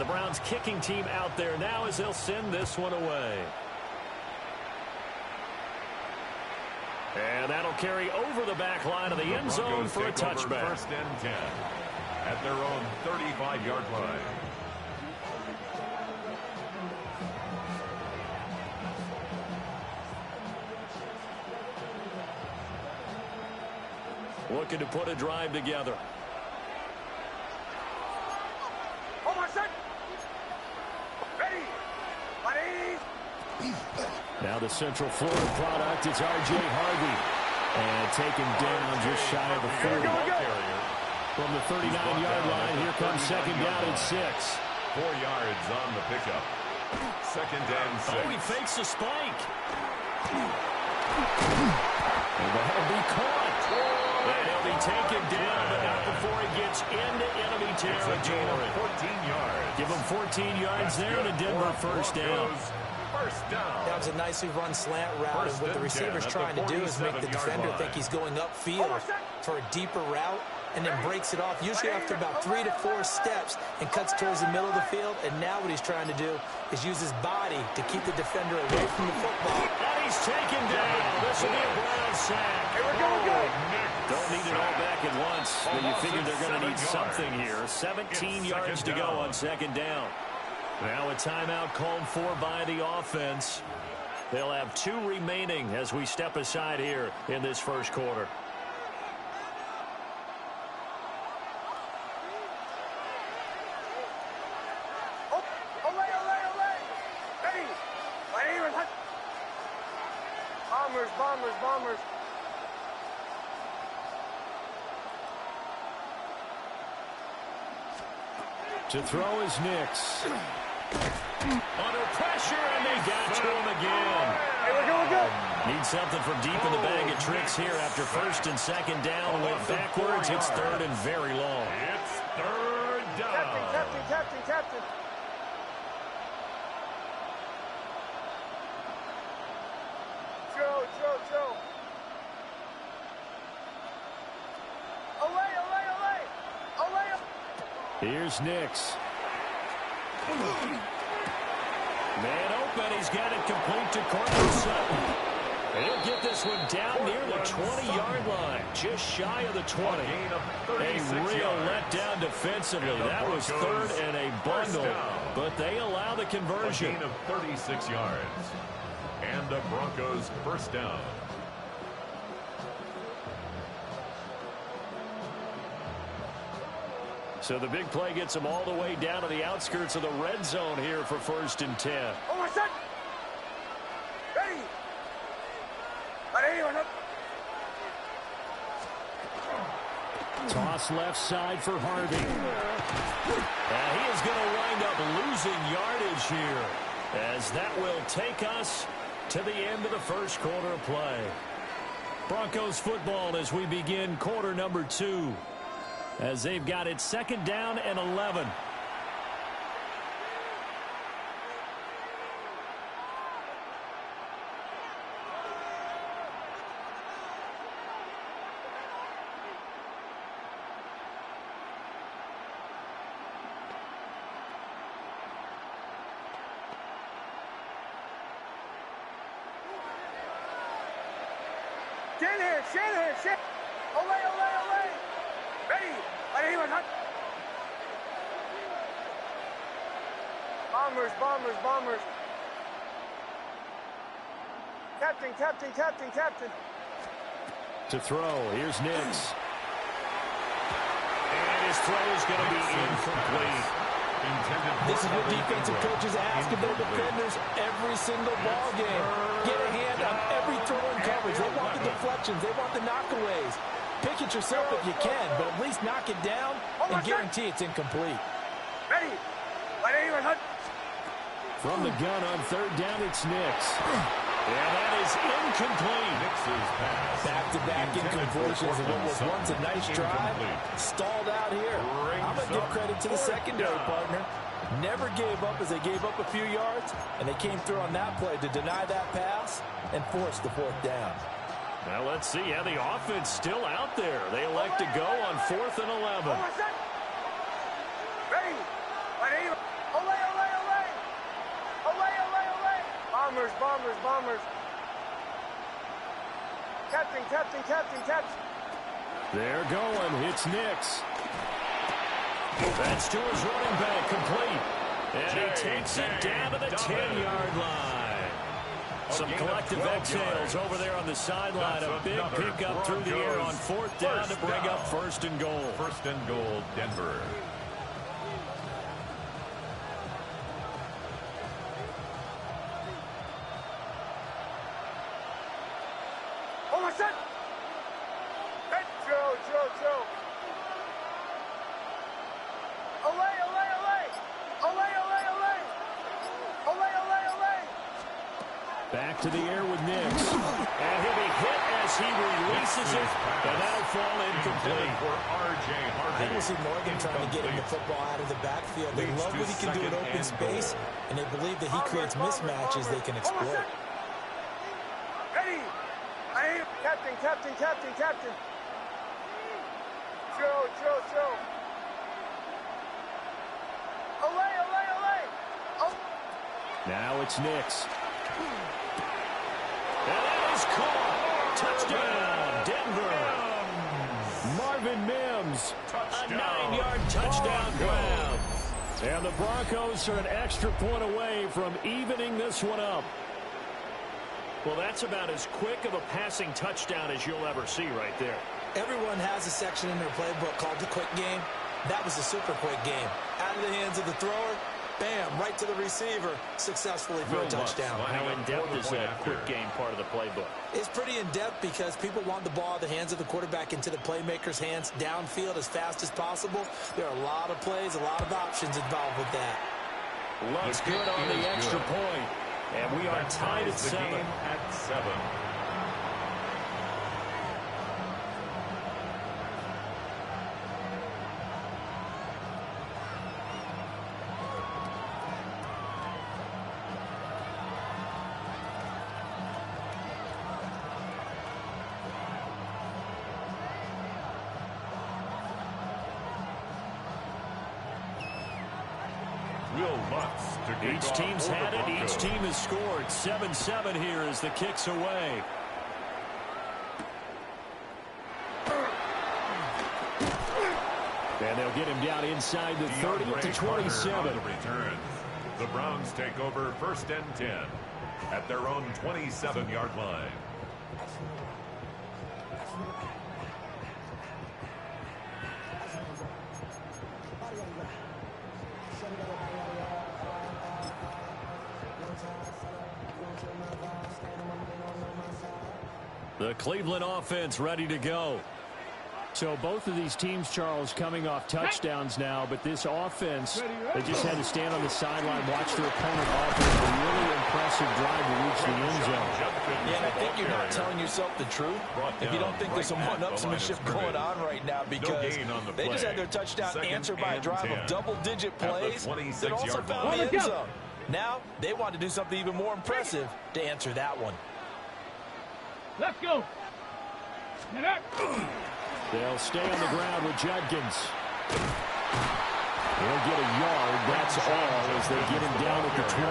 the Browns kicking team out there now as they'll send this one away. And that'll carry over the back line of the end zone for a touchback. First and 10 at their own 35-yard line. Looking to put a drive together. Hold on, set. Ready. Now the Central Florida product, it's R.J. Harvey. And taken down just shy of the 40. From the 39-yard line, here comes second down and 6. 4 yards on the pickup. Second and 6. Oh, he fakes the spike. And that'll be caught. And he'll be taken down, but not before he gets into enemy territory. It's a gain of 14 yards. Give him 14 yards there and a Denver first down. First down. That was a nicely run slant route, and what the receiver's trying to do is make the defender think he's going upfield for a deeper route, and then breaks it off, usually after about 3 to 4 steps, and cuts towards the middle of the field. And now what he's trying to do is use his body to keep the defender away from the football. And he's taken down. This will be a Brown sack. Here we go, good. Don't need it all back at once, but you figure they're going to need something here. 17 yards to go on second down. Now a timeout called for by the offense. They'll have 2 remaining as we step aside here in this first quarter. Bombers. To throw is Nix. Under pressure, and they got to him again. Here we go. Need something from deep in the bag of tricks here after first and second down. Went backwards. It's third and very long. It's third down. Captain. Joe. Olay. Here's Nix. Man open. He's got it complete to Cortland Sutton. He'll get this one down near the 20-yard line, just shy of the 20. A real letdown defensively. That was third and a bundle, but they allow the conversion. A gain of 36 yards. And the Broncos first down. So the big play gets them all the way down to the outskirts of the red zone here for first and 10. Oh, my son. Ready. Toss left side for Harvey. And he is going to wind up losing yardage here, as that will take us to the end of the first quarter of play. Broncos football as we begin quarter number 2, as they've got it second down and 11. Shanahan. Olay. Ready. Bombers. Captain. To throw, here's Nix. And his throw is going to be incomplete. This is what defensive coaches ask of their defenders every single ball game. Get a hand on every throw in coverage. They want the deflections. They want the knockaways. Pick it yourself if you can, but at least knock it down and guarantee it's incomplete. Ready. From the gun on third down, it's Nix. Yeah, that is incomplete. Nix's pass. Back-to-back incompletions of what was once a nice drive. Stalled out here. I'm going to give credit to the secondary partner. Never gave up as they gave up a few yards, and they came through on that play to deny that pass and force the fourth down. Now let's see how the offense still out there. They elect to go on 4th and 11. Ready. Ole, ole, ole. Ole, ole, ole. Bombers, bombers, bombers. Captain, captain, captain, captain. They're going. It's Nix. That's to his running back, complete. And he takes it down to the 10-yard line. Some collective exhales over there on the sideline. A big pickup through the air on 4th down to bring up 1st and goal. 1st and goal, Denver. Oh, my son. Hey, Joe, Joe, Joe. Ole, ole, ole. Ole, ole, ole. Ole, ole, ole. Back to the air with Nix. And he'll be hit as he releases it. And that'll fall incomplete. For R.J. I can see Morgan trying to get him the football out of the backfield. They love what he can do in open space, and they believe that he creates mismatches they can exploit. Ready. I am captain, captain, captain, captain. Joe, Joe, Joe. Ole, ole, ole. Oh. Now it's Nix. And that is caught. Touchdown, Denver. Marvin Mims. A 9-yard touchdown grab. And the Broncos are an extra point away from evening this one up. Well, that's about as quick of a passing touchdown as you'll ever see right there. Everyone has a section in their playbook called the quick game. That was a super quick game. Out of the hands of the thrower, bam, right to the receiver, successfully for a touchdown. How in-depth is that quick game part of the playbook? It's pretty in-depth because people want the ball out of the hands of the quarterback into the playmaker's hands downfield as fast as possible. There are a lot of plays, a lot of options involved with that. Looks good on the extra point. And we are tied at 7. At 7. Each team's had it. Each team has scored. 7-7 here as the kick's away. And they'll get him down inside the 30 to 27. The Browns take over 1st and 10 at their own 27-yard line. The Cleveland offense ready to go. So both of these teams, Charles, coming off touchdowns now, but this offense, they just had to stand on the sideline, watch their opponent offense, a really impressive drive to reach the end zone. Yeah, and I think you're not telling yourself the truth if you don't think there's some one-upsmanship going on right now, because they just had their touchdown answered by a drive of double-digit plays that also found the end zone. Now, they want to do something even more impressive to answer that one. Let's go. They'll stay on the ground with Judkins. He'll get a yard. That's all as they get him down at the 28.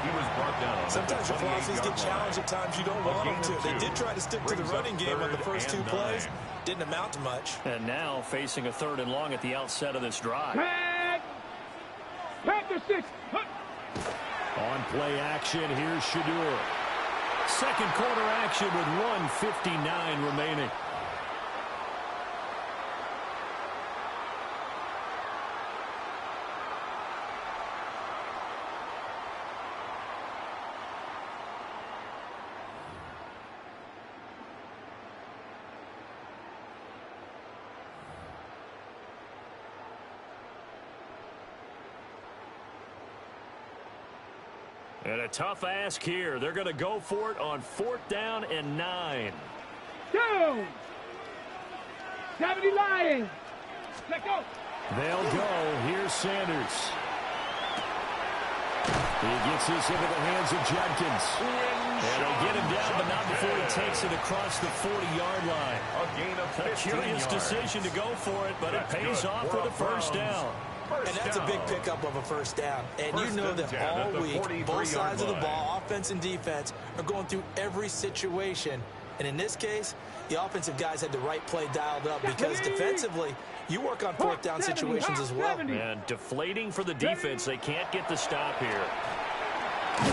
He was brought down. Sometimes your philosophies get challenged at times you don't want them to. They did try to stick to the running game on the first 2 plays. Didn't amount to much. And now facing a 3rd and long at the outset of this drive. Panther 6. On play action, here's Shadur. Second quarter action with 1:59 remaining. And a tough ask here. They're going to go for it on 4th down and 9. Down. 70 Lions. Let's go. They'll go. Here's Sanders. He gets this into the hands of Judkins. And they get him down, but not before he takes it across the 40-yard line. A gain of 15 A curious yards. decision to go for it, but it pays off with a 1st down. And that's a big pickup of a first down. And you know that all week, both sides of the ball, offense and defense, are going through every situation. And in this case, the offensive guys had the right play dialed up because defensively, you work on fourth down situations as well. And deflating for the defense. They can't get the stop here. And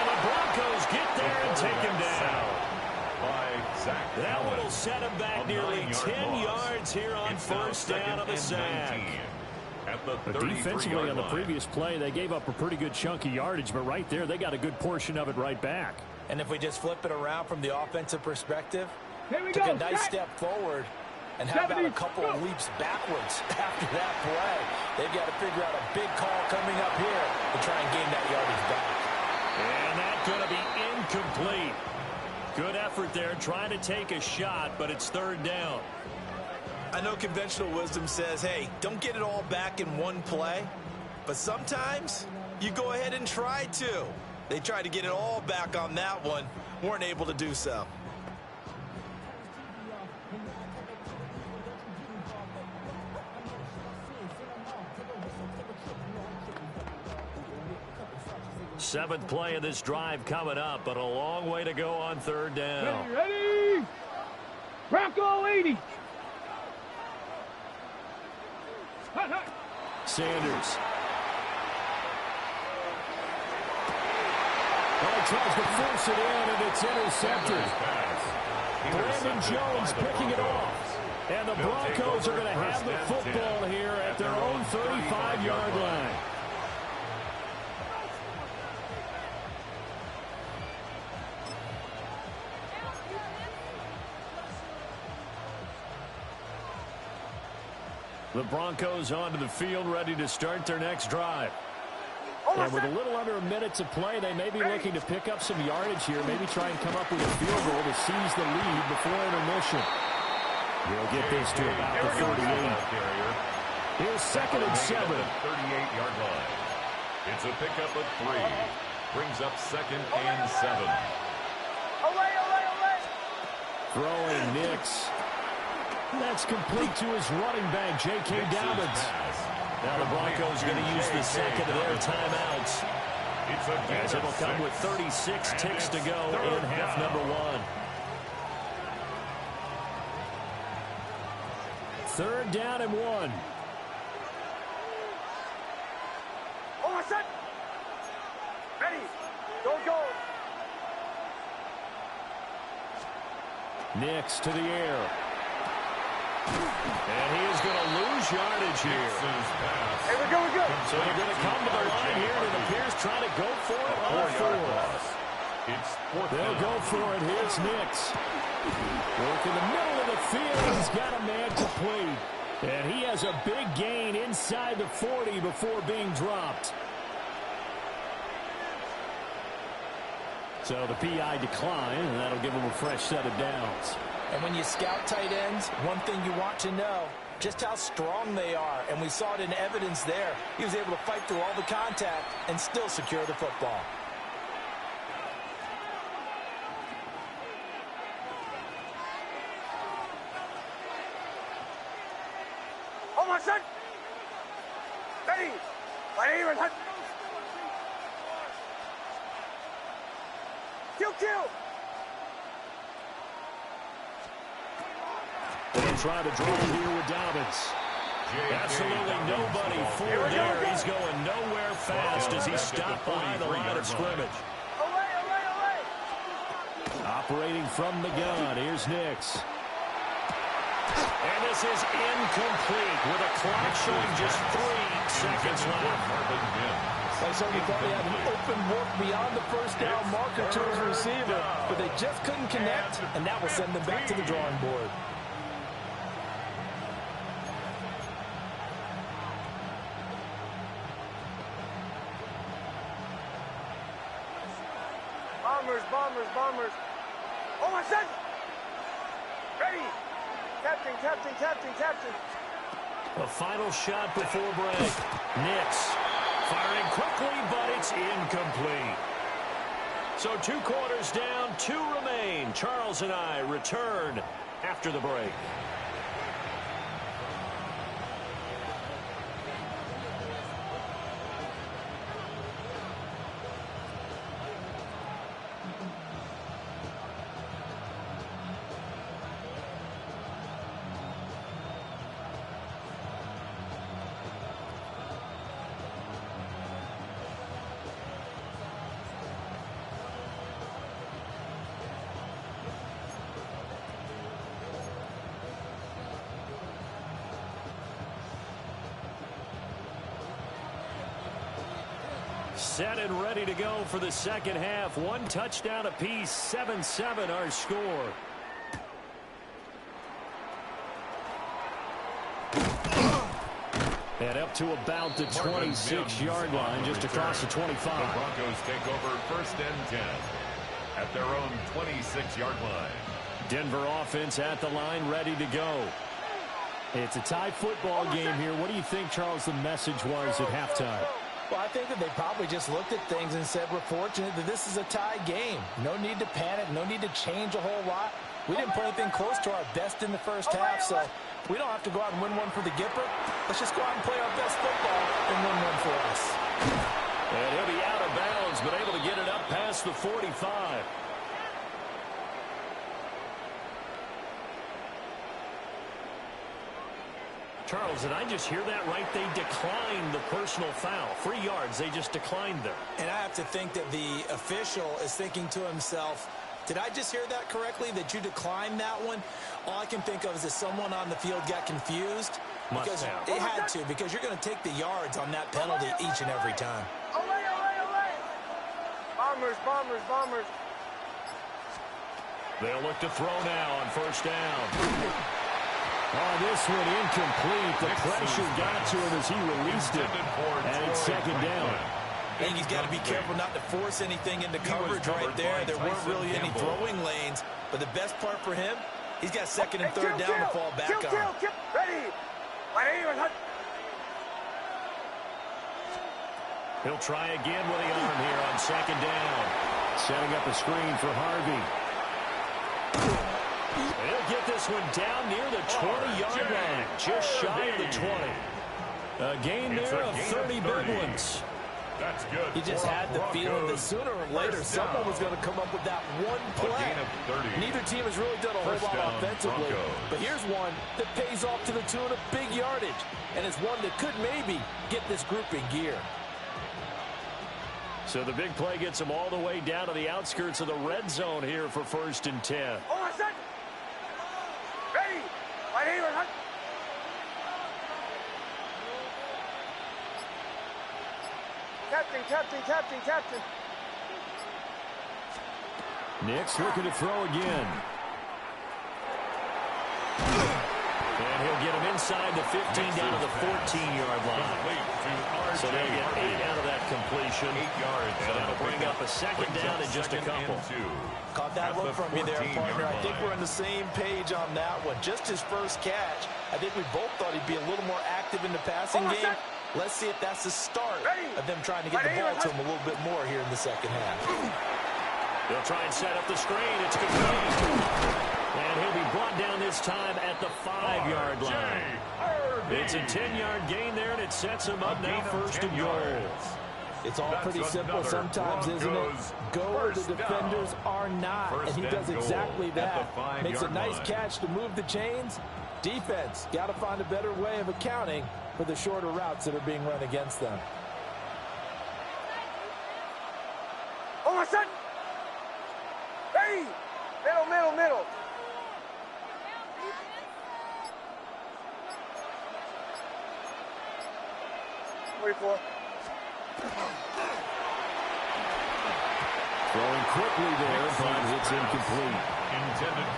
the Broncos get there and take him down. That one will set him back nearly 10 yards here on first down of the sack. But defensively on the previous play, they gave up a pretty good chunk of yardage, but right there, they got a good portion of it right back. And if we just flip it around from the offensive perspective, Here we took go. a nice step forward, and how about a couple of leaps backwards after that play? They've got to figure out a big call coming up here to try and gain that yardage back. And that's going to be incomplete. Good effort there trying to take a shot, but it's third down. I know conventional wisdom says, hey, don't get it all back in one play. But sometimes you go ahead and try to. They tried to get it all back on that one. Weren't able to do so. Seventh play of this drive coming up, but a long way to go on third down. Ready? Bronco 80. Hot, hot. Sanders. Well, he tries to force it in, and it's intercepted. Brandon Jones picking it off. And the Broncos are going to have the football here at their own 35-yard line. The Broncos onto the field, ready to start their next drive. And with a little under a minute to play, they may be looking to pick up some yardage here, maybe try and come up with a field goal to seize the lead before intermission. They'll get this to about the 38. Here's second and 7. 38-yard line. It's a pickup of 3. Brings up second and 7. Away, away, away. Throwing Nix. That's complete to his running back, J.K. Dobbins. Now the Broncos going to use the second of their timeouts, as it'll come with 36 ticks to go in half number 1. Third down and 1. Hold on, set. Ready. Go, go. Nix to the air. And he is going to lose yardage here. Hey, we're good, we're good. So they're going to come to the line here, and it appears trying to go for it on 4. They'll go for it. Here's Nix. Work in the middle of the field. He's got a man complete. And he has a big gain inside the 40 before being dropped. So the PI decline, and that'll give him a fresh set of downs. And when you scout tight ends, one thing you want to know, just how strong they are. And we saw it in evidence there. He was able to fight through all the contact and still secure the football. Hold on, set. Ready. Ready, ready. Kill, kill. They'll try to draw it here with Dobbins. Absolutely nobody for there. He's going nowhere fast as he stopped behind the line of scrimmage. Away, away, away. Operating from the gun. Here's Nix. And this is incomplete with a clock showing just 3 seconds left. I certainly thought he had an open look beyond the first down marker to his receiver, but they just couldn't connect, and that will send them back to the drawing board. Bombers, bombers, bombers. Hold on, set. Ready. Captain, captain, captain, captain. A final shot before break. Nix firing quickly, but it's incomplete. So 2 quarters down, 2 remain. Charles and I return after the break. set and ready to go for the second half. One touchdown apiece, 7-7 our score. And up to about the 26-yard line, just across the 25. The Broncos take over 1st and 10 at their own 26-yard line. Denver offense at the line, ready to go. It's a tie football game here. What do you think, Charles, the message was at halftime? Well, I think that they probably just looked at things and said, we're fortunate that this is a tie game. No need to panic, no need to change a whole lot. We didn't put anything close to our best in the first half, so we don't have to go out and win one for the Gipper. Let's just go out and play our best football and win one for us. And he'll be out of bounds, but able to get it up past the 45. Charles, did I just hear that right? They declined the personal foul. 3 yards, they just declined them. And I have to think that the official is thinking to himself, did I just hear that correctly, that you declined that one? All I can think of is that someone on the field got confused. Because it had to, because you're going to take the yards on that penalty each and every time. Bombers, bombers, bombers. They'll look to throw now on 1st down. Oh, this one incomplete. The pressure got to him as he released it. And it's 2nd down. I think he's got to be careful not to force anything into coverage right there. There weren't really any throwing lanes. But the best part for him, he's got 2nd and 3rd down to fall back on. Ready. He'll try again with the arm here on 2nd down. Setting up a screen for Harvey. He'll get this one down near the 20-yard line, just shy of the 20. A gain there of 30 big ones. That's good. He just had the feeling that sooner or later someone was going to come up with that one play. Neither team has really done a whole lot offensively. But here's one that pays off to the tune of big yardage. And it's one that could maybe get this group in gear. So the big play gets them all the way down to the outskirts of the red zone here for 1st and 10. Ready. Captain. Nix looking to throw again. And he'll get him inside the 15 down to the 14-yard line. So they'll get 8 out of that completion. 8 yards. And that'll bring up a 2nd down in just a couple. Caught that look from you there, partner. I think we're on the same page on that one. Just his first catch. I think we both thought he'd be a little more active in the passing game. Let's see if that's the start of them trying to get the ball to him a little bit more here in the second half. They'll try and set up the screen. It's complete. And he'll be brought down this time at the 5-yard line. It's a 10-yard gain there, and it sets him up now 1st and goal. It's all pretty simple sometimes, isn't it? Go where the defenders are not, and he does exactly that. Makes a nice catch to move the chains. Defense, got to find a better way of accounting for the shorter routes that are being run against them. Oh, my son! Hey! Middle. 44. Throwing quickly there, but it's incomplete.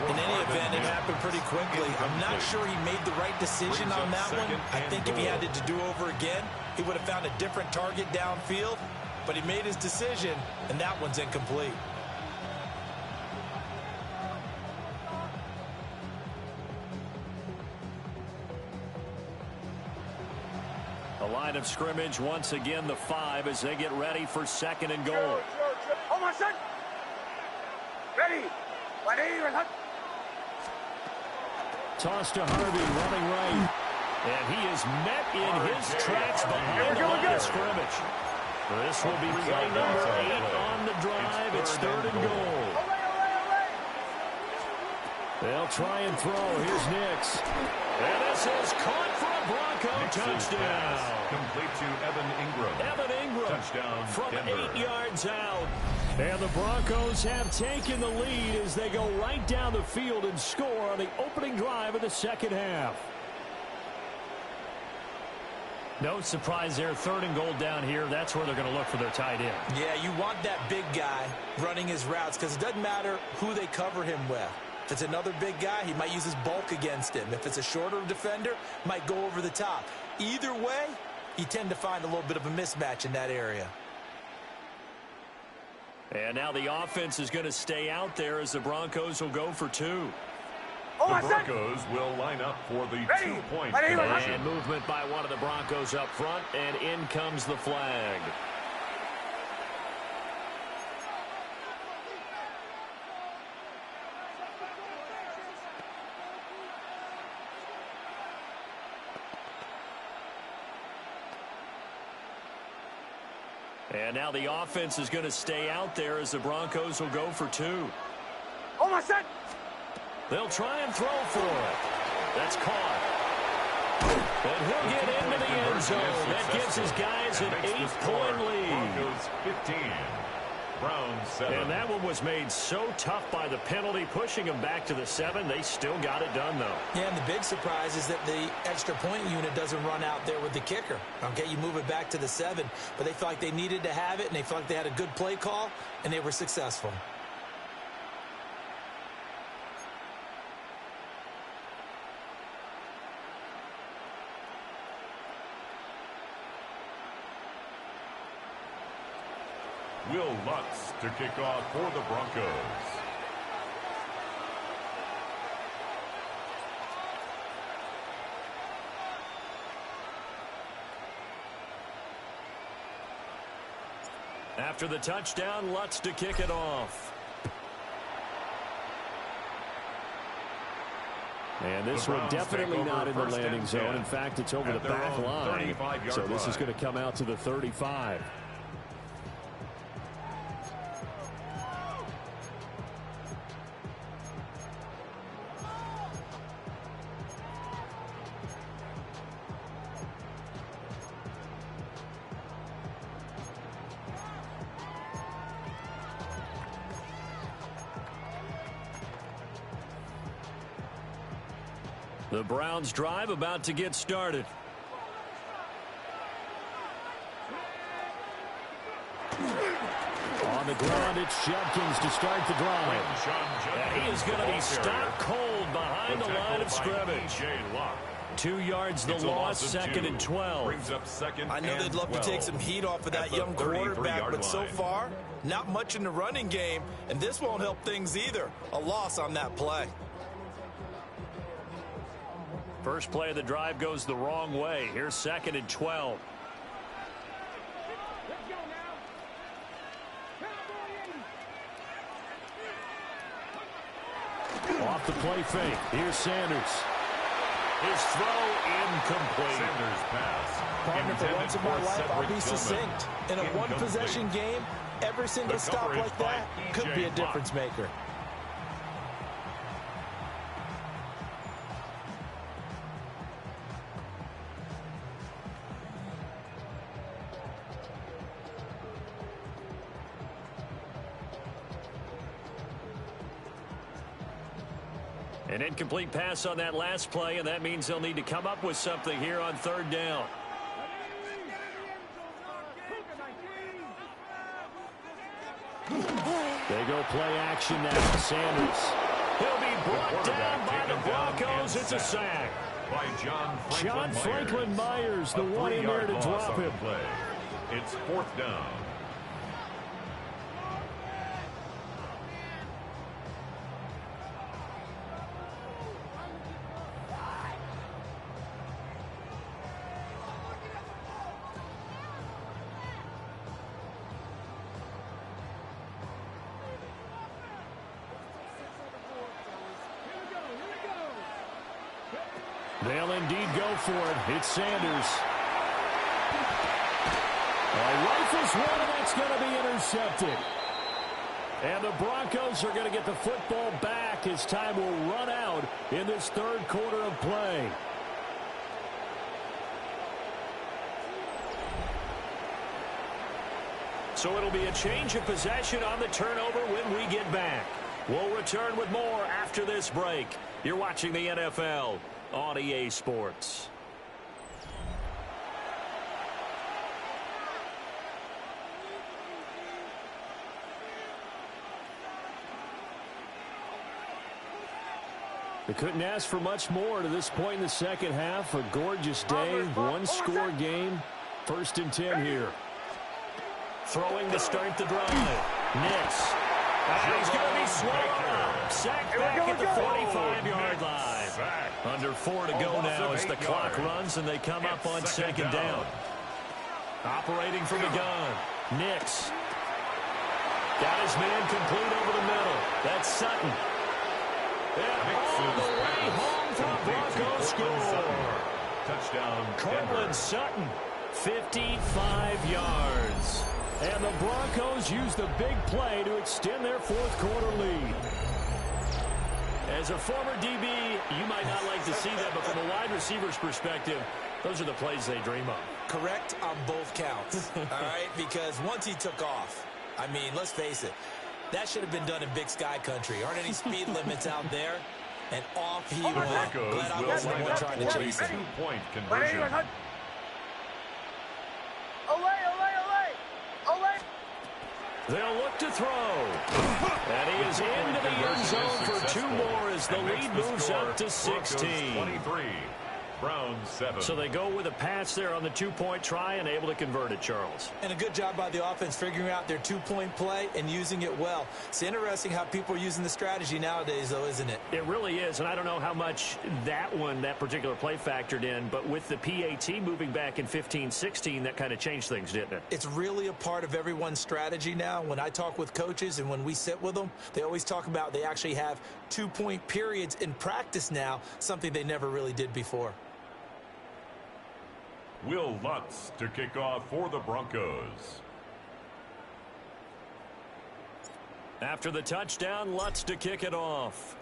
In any event, it happened pretty quickly. I'm not sure he made the right decision on that one. I think if he had it to do over again, he would have found a different target downfield. But he made his decision, and that one's incomplete. A line of scrimmage once again, the 5 as they get ready for 2nd and goal. Oh, my son! Ready. Toss to Harvey, running right. And he is met in his tracks behind the line of scrimmage. This will be play number 8 on the drive. It's 3rd and goal. They'll try and throw. Here's Nix. And this is caught for a Bronco touchdown. Complete to Evan Ingram. Touchdown, from Denver. 8 yards out. And the Broncos have taken the lead as they go right down the field and score on the opening drive of the second half. No surprise there. 3rd and goal down here. That's where they're going to look for their tight end. Yeah, you want that big guy running his routes because it doesn't matter who they cover him with. If it's another big guy, he might use his bulk against him. If it's a shorter defender, might go over the top. Either way, you tend to find a little bit of a mismatch in that area. And now the offense is going to stay out there as the Broncos will go for 2. The Broncos will line up for the 2-point conversion. And movement by one of the Broncos up front, and in comes the flag. And now the offense is going to stay out there as the Broncos will go for 2. Oh, my son! They'll try and throw for it. That's caught. And he'll get into the end zone. That gives his guys an 8-point lead. Broncos 15. Browns 7. And that one was made so tough by the penalty, pushing them back to the 7. They still got it done, though. Yeah, and the big surprise is that the extra point unit doesn't run out there with the kicker. Okay, you move it back to the 7, but they felt like they needed to have it, and they felt like they had a good play call, and they were successful. Will Lutz to kick off for the Broncos. After the touchdown, Lutz to kick it off. And this one definitely not in the landing zone. In fact, it's over the back line. So this is going to come out to the 35. The Browns drive about to get started. On the ground, it's Judkins to start the drive. And he is going to be stopped cold behind the line of scrimmage. 2 yards the loss, 2nd and 12. I know they'd love to take some heat off of that young quarterback, but so far, not much in the running game, and this won't help things either. A loss on that play. First play of the drive goes the wrong way. Here's 2nd and 12. Off the play fake. Here's Sanders. His throw incomplete. Sanders pass. Partner, for once in my life, I'll be succinct. In a one-possession game, every single stop like that could be a difference maker. An incomplete pass on that last play, and that means they'll need to come up with something here on 3rd down. They go play action now. Sanders. He'll be brought down by the Broncos. It's a sack. By John Franklin Myers, the one in there to drop him. It's 4th down. They'll indeed go for it. It's Sanders. Rifles one, and that's going to be intercepted. And the Broncos are going to get the football back as time will run out in this 3rd quarter of play. So it'll be a change of possession on the turnover when we get back. We'll return with more after this break. You're watching the NFL on EA Sports. They couldn't ask for much more to this point in the second half. A gorgeous day, one-score game. 1st and 10 here. Throwing to start the drive. Nix. He's going to be swallowed up. Sacked back at the 45-yard line. Under 4 to go now as the clock runs and they come up on second down. Operating from the gun. Nix. Got his man complete over the middle. That's Sutton. And all the way home for a Broncos score. Touchdown, Cortland Sutton, 55 yards. And the Broncos use the big play to extend their 4th quarter lead. As a former DB, you might not like to see that, but from a wide receiver's perspective, those are the plays they dream of. Correct on both counts, all right? Because once he took off, I mean, let's face it, that should have been done in Big Sky country. Aren't any speed limits out there? And off he went. Glad I wasn't the one trying to chase him. 2-point conversion. They'll look to throw. And he is into the end zone for 2 more as the lead moves up to 16. 23. Browns 7. So they go with a pass there on the 2-point try and able to convert it, Charles. And a good job by the offense figuring out their 2-point play and using it well. It's interesting how people are using the strategy nowadays, though, isn't it? It really is, and I don't know how much that particular play factored in, but with the PAT moving back in 15-16, that kind of changed things, didn't it? It's really a part of everyone's strategy now. When I talk with coaches and when we sit with them, they always talk about they actually have 2-point periods in practice now, something they never really did before. Will Lutz to kick off for the Broncos. After the touchdown, Lutz to kick it off.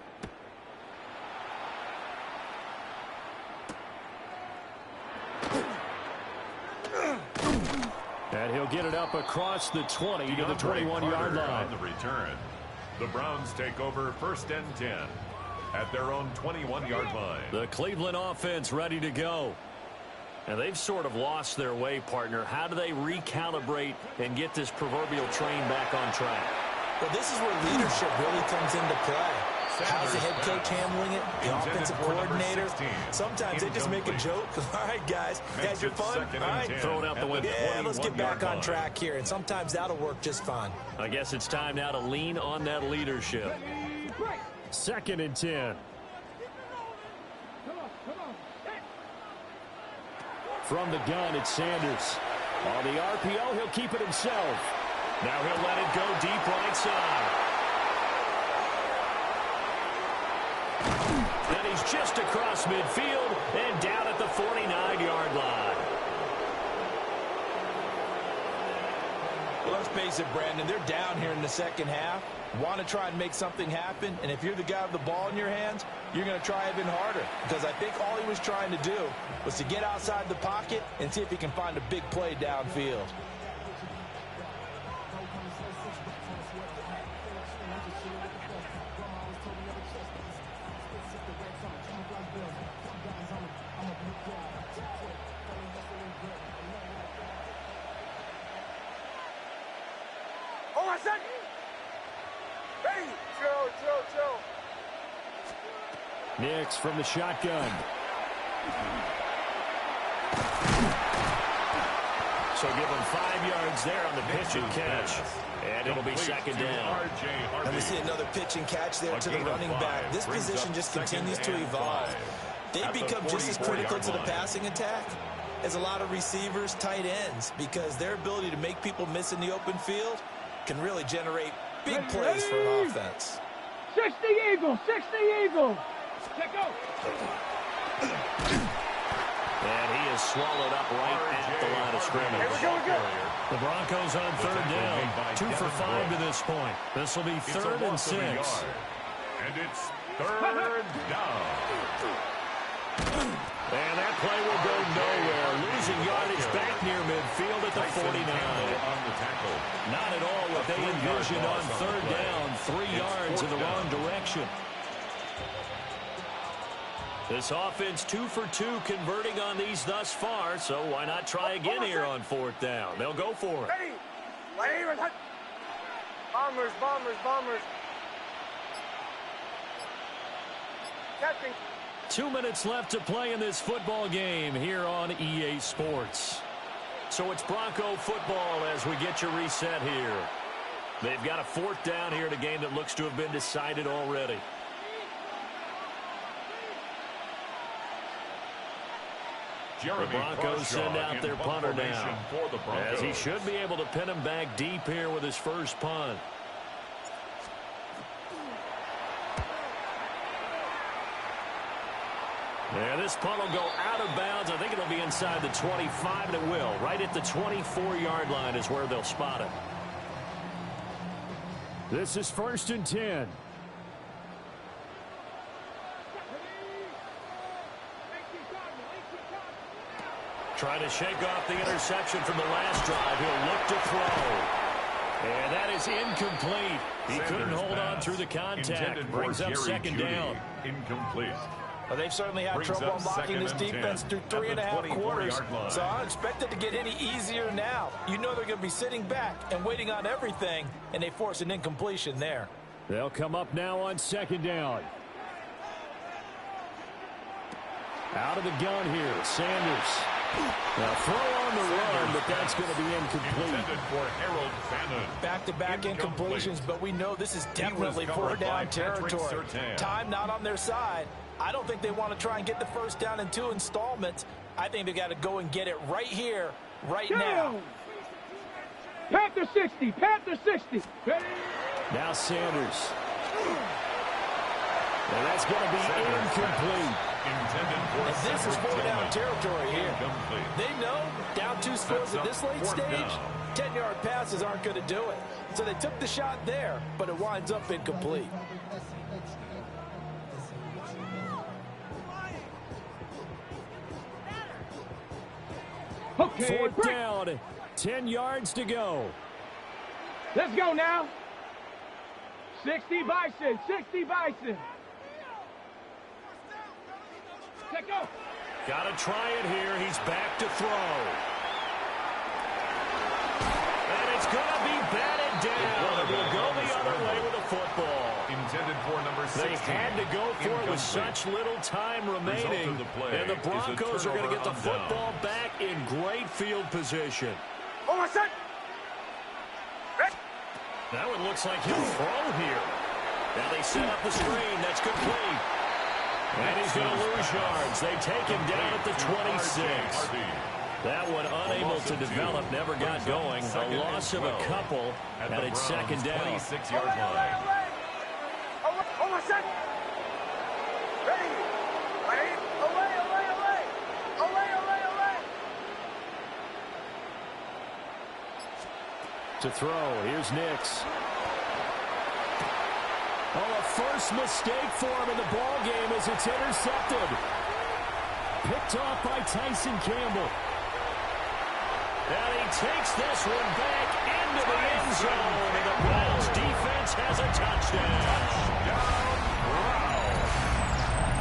And he'll get it up across the 20 to the 21-yard line. On the return. The Browns take over 1st and 10 at their own 21-yard line. The Cleveland offense ready to go. And they've sort of lost their way, partner. How do they recalibrate and get this proverbial train back on track? Well, this is where leadership really comes into play. How's the head coach handling it? The offensive coordinator? Sometimes they just make a joke. All right, guys. Guys, you're fun? All right. Throw it out the window. Yeah, let's get back on track here. And sometimes that'll work just fine. I guess it's time now to lean on that leadership. 2nd and 10. From the gun, it's Sanders. On the RPO, he'll keep it himself. Now he'll let it go deep right side. And he's just across midfield and down at the 49-yard line. Well, let's face it, Brandon, they're down here in the second half. Want to try and make something happen, and if you're the guy with the ball in your hands, you're going to try even harder, because I think all he was trying to do was to get outside the pocket and see if he can find a big play downfield. Oh, I said, hey, chill. Nix from the shotgun. So give him 5 yards there on the pitch and catch. And it'll be second down. And we see another pitch and catch there to the running back. This position just continues to evolve. They become just as critical to the passing attack as a lot of receivers, tight ends, because their ability to make people miss in the open field can really generate big plays for an offense. 60 Eagles, 60 Eagles. Check out. And he is swallowed up right at the line of scrimmage. Here we go. The Broncos on third down. 2 for 5 to this point. This will be 3rd and 6. And it's 3rd down. And that play will go nowhere. Losing yardage back near midfield at the 49. On the tackle. Not at all what they envisioned on third down. 3 yards in the wrong direction. This offense 2 for 2 converting on these thus far, so why not try again here on 4th down? They'll go for it. Bombers. Catching. 2 minutes left to play in this football game here on EA Sports. So it's Bronco football as we get you reset here. They've got a 4th down here in a game that looks to have been decided already. The Broncos send out their punter now, as he should be able to pin him back deep here with his first punt. Yeah, this punt will go out of bounds. I think it'll be inside the 25, and it will. Right at the 24-yard line is where they'll spot it. This is 1st and 10. Trying to shake off the interception from the last drive. He'll look to throw. And that is incomplete. He couldn't hold on through the contact. Brings up 2nd down. Incomplete. Well, they've certainly had trouble unlocking this defense through 3.5 quarters, so I don't expect it to get any easier now. You know they're going to be sitting back and waiting on everything, and they force an incompletion there. They'll come up now on 2nd down. Out of the gun here, Sanders. Now throw on the run, but that's going to be incomplete. Intended for Harold Bannon. Back-to-back incompletions, but we know this is definitely 4th down territory. Time not on their side. I don't think they want to try and get the 1st down in 2 installments. I think they got to go and get it right here, right now. Panther 60, Panther 60. Ready? Now Sanders. And that's going to be incomplete. And this is 4th down territory here. Incomplete. They know down 2 scores at this late stage, 10-yard passes aren't going to do it. So they took the shot there, but it winds up incomplete. Okay, 4th down, 10 yards to go. Let's go now. 60 Bison, 60 Bison. Take go. Got to try it here. He's back to throw. And it's going to be batted down. We'll go the other way with the football. Intended for number 16. They had to go for it with such little time remaining. And the Broncos are going to get the football back in great field position. Oh, my son. That one looks like he'll throw here. Now they set up the screen. That's complete. And he's going to lose yards. They take him down at the 26. That one unable to develop, never got going. A loss of a couple, and it's 2nd down. 26-yard line. Oh, my son. Ready. Ready. Away, away, away. Away, away, away. To throw, here's Nix. Oh, a first mistake for him in the ball game as it's intercepted. Picked off by Tyson Campbell. And he takes this one back into the end zone, and the Browns defense has a touchdown.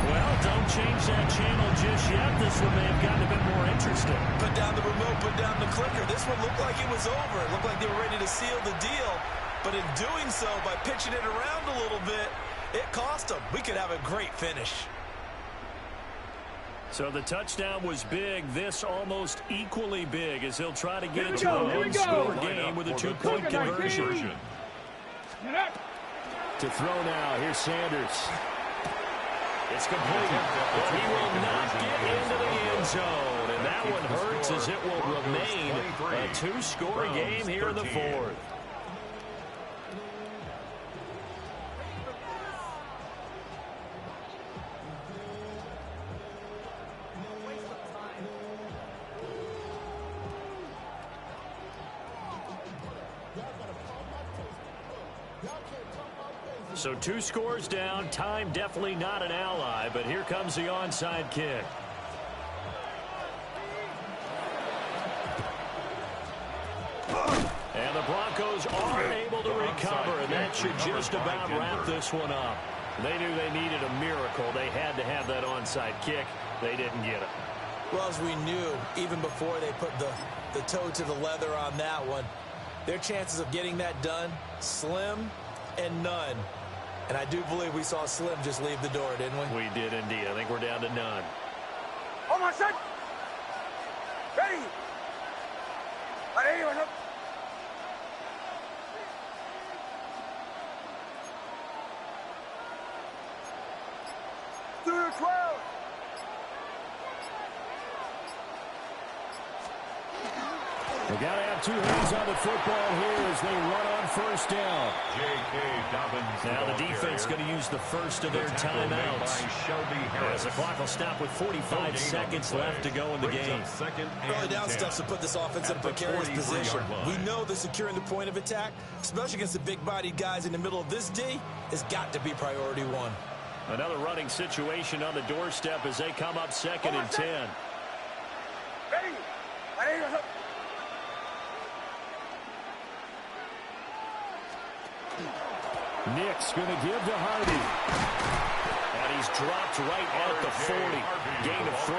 Well, don't change that channel just yet. This one may have gotten a bit more interesting. Put down the remote, put down the clicker. This one looked like it was over. It looked like they were ready to seal the deal. But in doing so, by pitching it around a little bit, it cost them. We could have a great finish. So the touchdown was big. This almost equally big as he'll try to get it to Here a we one-score go. game with a 2-point conversion. To throw now, here's Sanders. It's complete. But he will not get into the end zone. And that one hurts as it will remain a 2-score game here in the 4th. So 2 scores down. Time definitely not an ally, but here comes the onside kick. And the Broncos are able to recover, and that should just about wrap this one up. They knew they needed a miracle. They had to have that onside kick. They didn't get it. Well, as we knew, even before they put the toe to the leather on that one, their chances of getting that done, slim and none. And I do believe we saw Slim just leave the door, didn't we? We did indeed. I think we're down to none. Oh, my son! Ready! Ready, what's up? Through 12! They got to have two hands on the football here as they run on first down. J.K. Dobbins. Now the defense going to use the first of their timeouts. As the clock will stop with 45 seconds left to go in the game. Early down stuff to put this offense in a precarious position. We know that securing the point of attack, especially against the big-bodied guys in the middle of this D, has got to be priority one. Another running situation on the doorstep as they come up second and 10. Ready! Ready, what's up? Nick's going to give to Hardy. And he's dropped right at the 40. Gain of 3.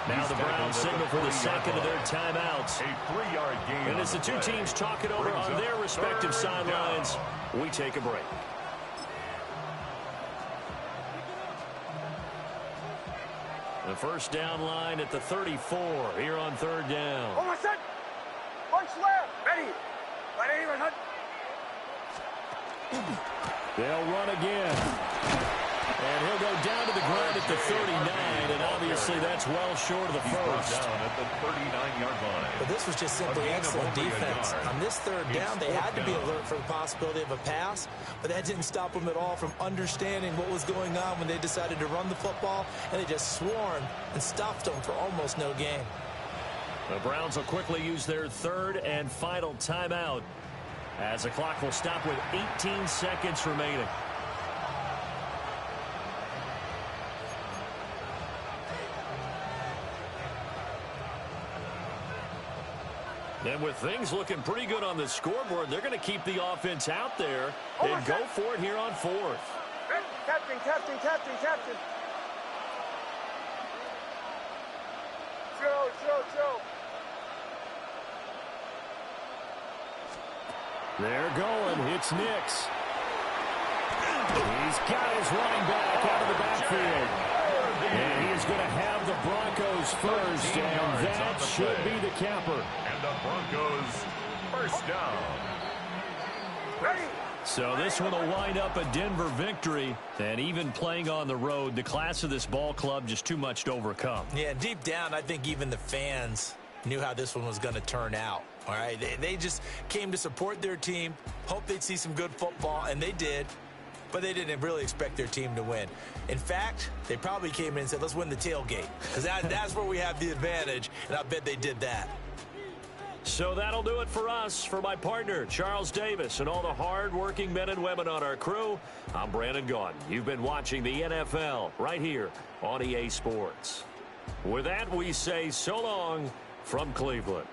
Now the Browns signal for the second of their timeouts. A 3-yard gain. And as the two teams talk it over on their respective sidelines, we take a break. The first down line at the 34 here on third down. Oh, my son! Punch left! Ready! Ready, my son! They'll run again. And he'll go down to the ground at the 39, and obviously that's well short of the first. Down at the 39-yard line. But this was just simply excellent defense. On this third down, they had to be alert for the possibility of a pass, but that didn't stop them at all from understanding what was going on when they decided to run the football, and they just swarmed and stuffed them for almost no gain. The Browns will quickly use their third and final timeout as the clock will stop with 18 seconds remaining. And with things looking pretty good on the scoreboard, they're going to keep the offense out there and go for it here on fourth. Captain, captain, captain, captain. Show. They're going. It's Nix. He's got his running back out of the backfield. And he is going to have the Broncos first, and that should be the capper. And the Broncos first down. Ready! So this one will wind up a Denver victory. And even playing on the road, the class of this ball club just too much to overcome. Yeah, deep down, I think even the fans knew how this one was going to turn out. All right, they just came to support their team, hoped they'd see some good football, and they did. But they didn't really expect their team to win. In fact, they probably came in and said, let's win the tailgate. Because that's where we have the advantage, and I bet they did that. So that'll do it for us. For my partner, Charles Davis, and all the hard-working men and women on our crew, I'm Brandon Gaudin. You've been watching the NFL right here on EA Sports. With that, we say so long from Cleveland.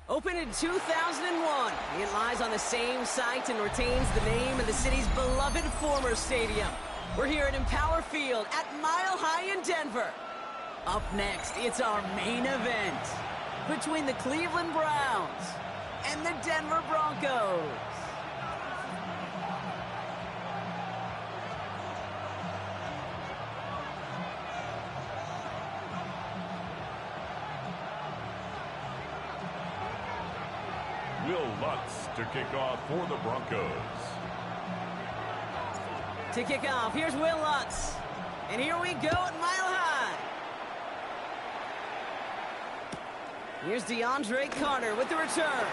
Opened in 2001, it lies on the same site and retains the name of the city's beloved former stadium. We're here at Empower Field at Mile High in Denver. Up next, it's our main event between the Cleveland Browns and the Denver Broncos. Will Lutz to kick off for the Broncos. To kick off, here's Will Lutz. And here we go at Mile High. Here's DeAndre Carter with the return.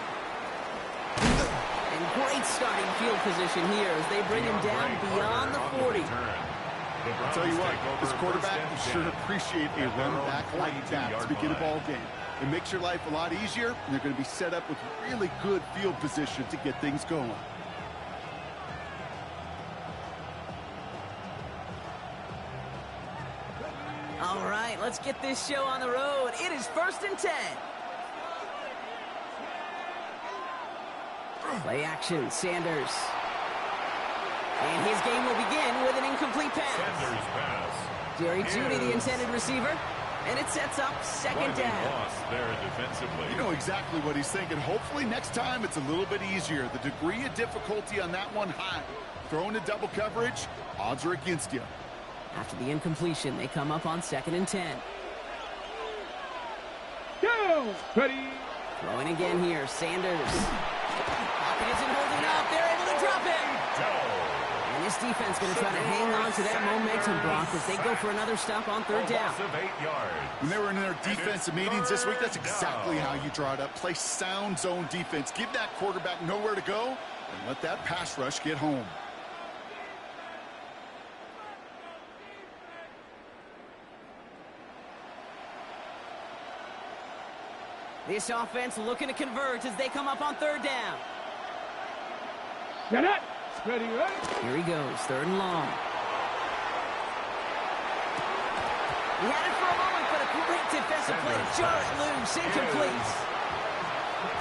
And great starting field position here as they bring him down beyond the 40. I'll tell you what, this quarterback will sure appreciate a run back like that to begin a ball game. It makes your life a lot easier, and they're going to be set up with really good field position to get things going. All right, let's get this show on the road. It is 1st and 10. Play action, Sanders. And his game will begin with an incomplete pass. Sanders pass. Jerry Jeudy, the intended receiver. And it sets up 2nd down. Loss there defensively. You know exactly what he's thinking. Hopefully next time it's a little bit easier. The degree of difficulty on that one high. Throwing to double coverage, odds are against you. After the incompletion, they come up on 2nd and 10. Go! Ready? Throwing again here, Sanders. Pocket isn't holding up. They're able to drop him. And this defense going to try to hang on to that momentum, Brock, as they go for another stop on 3rd down. Loss of 8 yards. When they were in their defensive meetings this week, that's exactly how you draw it up. Play sound zone defense. Give that quarterback nowhere to go, and let that pass rush get home. This offense looking to convert as they come up on 3rd down. Get it! Ready, ready? Here he goes, 3rd and long. He had it for a moment, but a great defensive play to jar it loose, incomplete.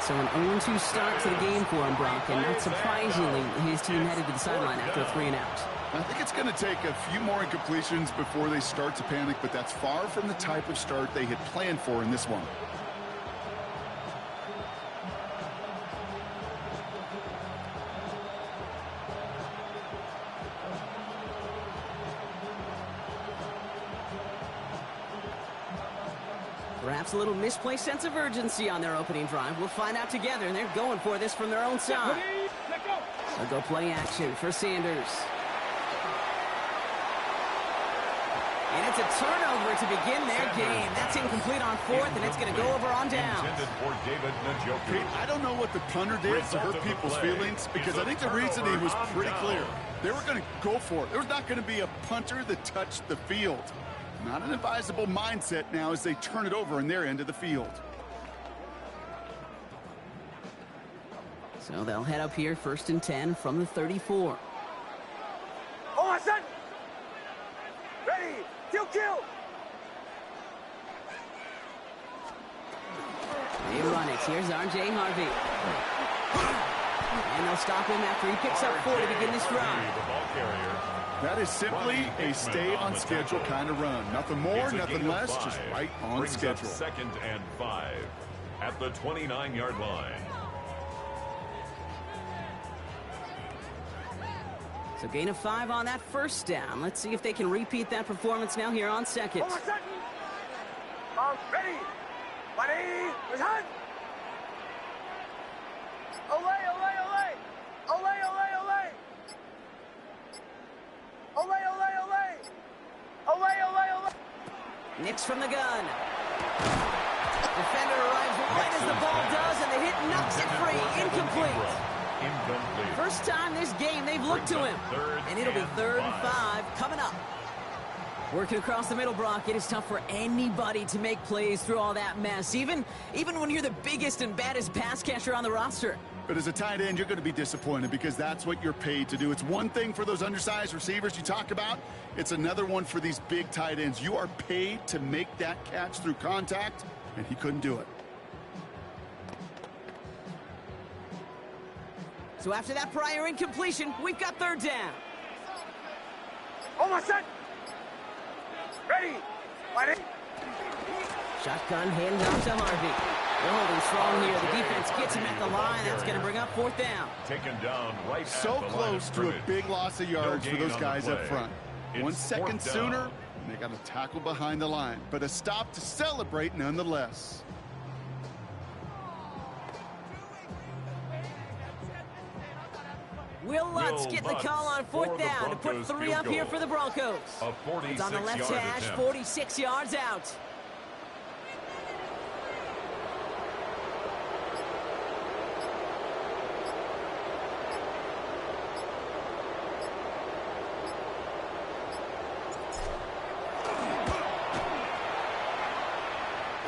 So an 0-2 start to the game for him, Brock, and not surprisingly, his team headed to the sideline after a 3-and-out. I think it's going to take a few more incompletions before they start to panic, but that's far from the type of start they had planned for in this one. Perhaps a little misplaced sense of urgency on their opening drive. We'll find out together, and they're going for this from their own side. They'll go play action for Sanders. And it's a turnover to begin their game. That's incomplete on 4th, and it's going to go over on down. I don't know what the punter did to hurt people's feelings, because I think the reasoning was pretty clear. They were going to go for it. There's not going to be a punter that touched the field. Not an advisable mindset now as they turn it over in their end of the field. So they'll head up here, 1st and 10 from the 34. Oh, my son! Ready! Kill! They run it. Here's R.J. Harvey. And they'll stop him after he picks up 4 to begin this drive. That is simply a stay-on-schedule kind of run. Nothing more, nothing less, just right on schedule. 2nd and 5 at the 29-yard line. So gain of 5 on that 1st down. Let's see if they can repeat that performance now here on 2nd. Ready! Buddy! Return! Olay! Olay! Nix from the gun. Defender arrives right as the ball does, and the hit knocks it free. Incomplete. First time this game they've looked to him. And it'll be 3rd and 5 coming up. Working across the middle, Brock, it is tough for anybody to make plays through all that mess, even when you're the biggest and baddest pass catcher on the roster. But as a tight end, you're going to be disappointed because that's what you're paid to do. It's one thing for those undersized receivers you talk about. It's another one for these big tight ends. You are paid to make that catch through contact, and he couldn't do it. So after that prior incompletion, we've got 3rd down. Almost set. Ready. Ready. Shotgun hand off to Harvey. They're holding strong here. The defense gets him at the line. That's going to bring up 4th down. Taken down right so at the close to a big loss of yards for those guys up front. It's 1 second sooner, down. and they got a tackle behind the line. But a stop to celebrate nonetheless. Will Lutz getting the call on 4th down to put 3 up here for the Broncos. It's on the left hash, 46 yards out.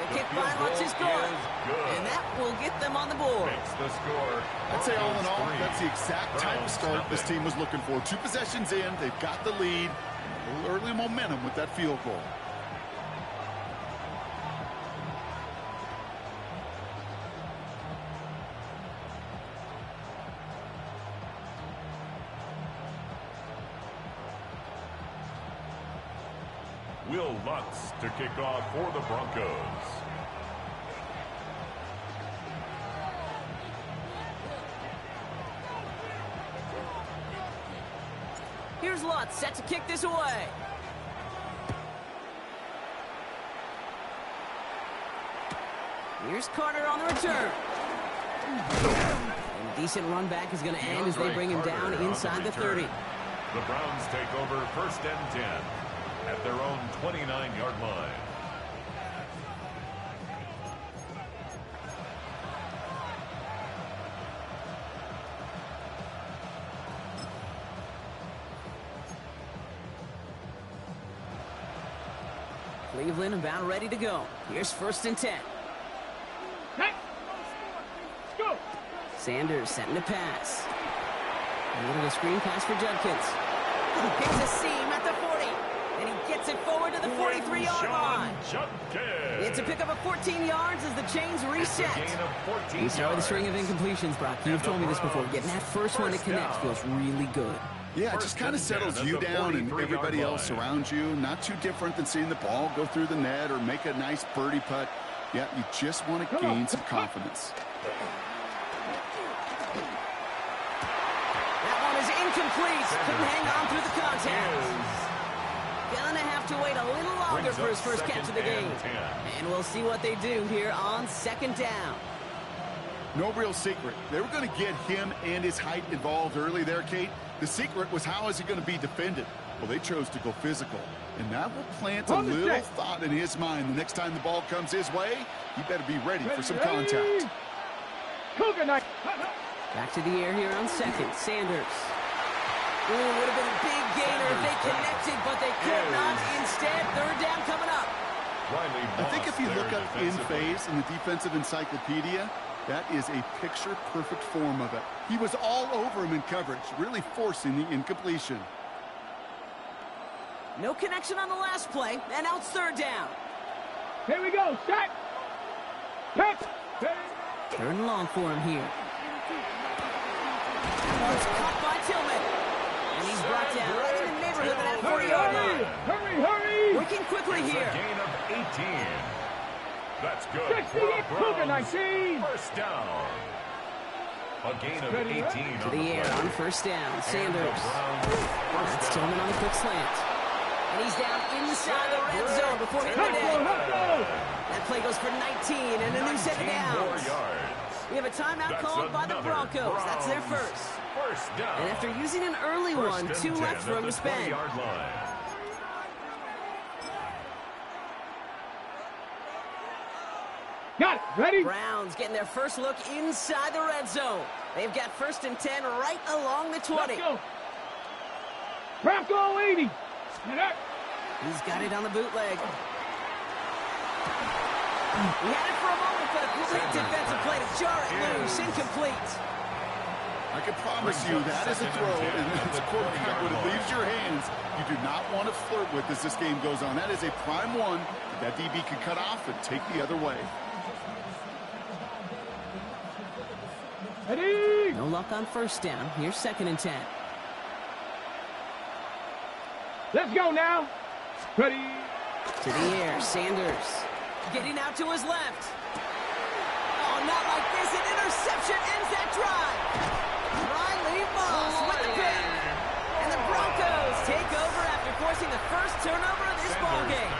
The kick by Lutz is good. And that will get them on the board. Makes the score. I'd say all in all, that's the exact type of start this team was looking for. 2 possessions in, they've got the lead. A little early momentum with that field goal. Will Lutz to kick off for the Broncos. Here's Lutz set to kick this away. Here's Carter on the return. And a decent run back is going to end as they bring him down inside the 30. The Browns take over 1st and 10 at their own 29-yard line. Cleveland about ready to go. Here's 1st and 10. Let's go. Sanders setting to pass. A little screen pass for Judkins. Hits a seam at the 40. And he gets it forward to the 43-yard line. It's a pickup of 14 yards as the chains reset. We started the string of incompletions, Brock. You've told me this before. Getting that first one to connect feels really good. Yeah, it just kind of settles you down and everybody else around you. Not too different than seeing the ball go through the net or make a nice birdie putt. Yeah, you just want to gain some confidence. That one is incomplete. Couldn't hang on through the contact. Gonna have to wait a little longer for his first catch of the game. And we'll see what they do here on 2nd down. No real secret. They were going to get him and his height involved early there, Kate. The secret was how is he going to be defended? Well, they chose to go physical. And that will plant a little thought in his mind. The next time the ball comes his way, he better be ready for some contact. Back to the air here on 2nd. Sanders. Ooh, would have been a big gainer if they connected, but they could not. Instead, 3rd down coming up. I think if you look up in phase in the defensive encyclopedia, that is a picture-perfect form of it. He was all over him in coverage, really forcing the incompletion. No connection on the last play, and now it's 3rd down. Here we go, set. Pitch. 3rd and long for him here. That one's caught by Tillman. And he's brought down right in the neighborhood of that 40-yard line. Hurry. Working quickly here. A gain of 18. That's good. 68 Cougar 19. 1st down. A gain of 18 to the air on 1st down. Sanders. That's Tillman on the quick slant. And he's down inside the red zone before he went in. That play goes for 19 and a new set of downs. We have a timeout called by the Broncos. That's their first. And after using an early one, 2 left for him to spend. Got it. Ready? Browns getting their first look inside the red zone. They've got 1st and 10 right along the 20. Let's go. Bronco 80. He's got it on the bootleg. He had it for a moment, but a great defensive play to jar it loose. Incomplete. I can promise you that is a throw, and it's a quarterback when it leaves your hands, you do not want to flirt with as this game goes on. That is a prime one that DB can cut off and take the other way. Ready? No luck on 1st down. Here's 2nd and 10. Let's go now. Ready? To the air, Sanders. Getting out to his left. Oh, not like this. An interception ends that drive. Riley Moss with the pick. And the Broncos take over after forcing the first turnover of this ballgame.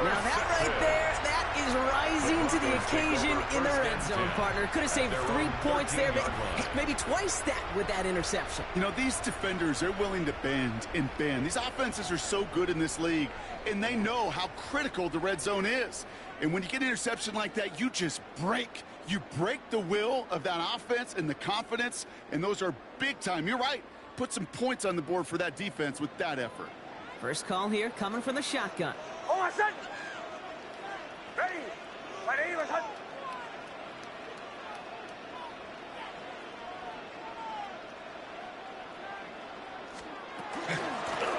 Now that right there, that is rising to the occasion in the red zone, partner. Could have saved 3 points there, but maybe twice that with that interception. You know, these defenders, they're willing to bend and bend. These offenses are so good in this league, and they know how critical the red zone is. And when you get an interception like that, you just break. You break the will of that offense and the confidence, and those are big time. You're right. Put some points on the board for that defense with that effort. First call here coming from the shotgun. Oh, my son! Ready! Ready, my son!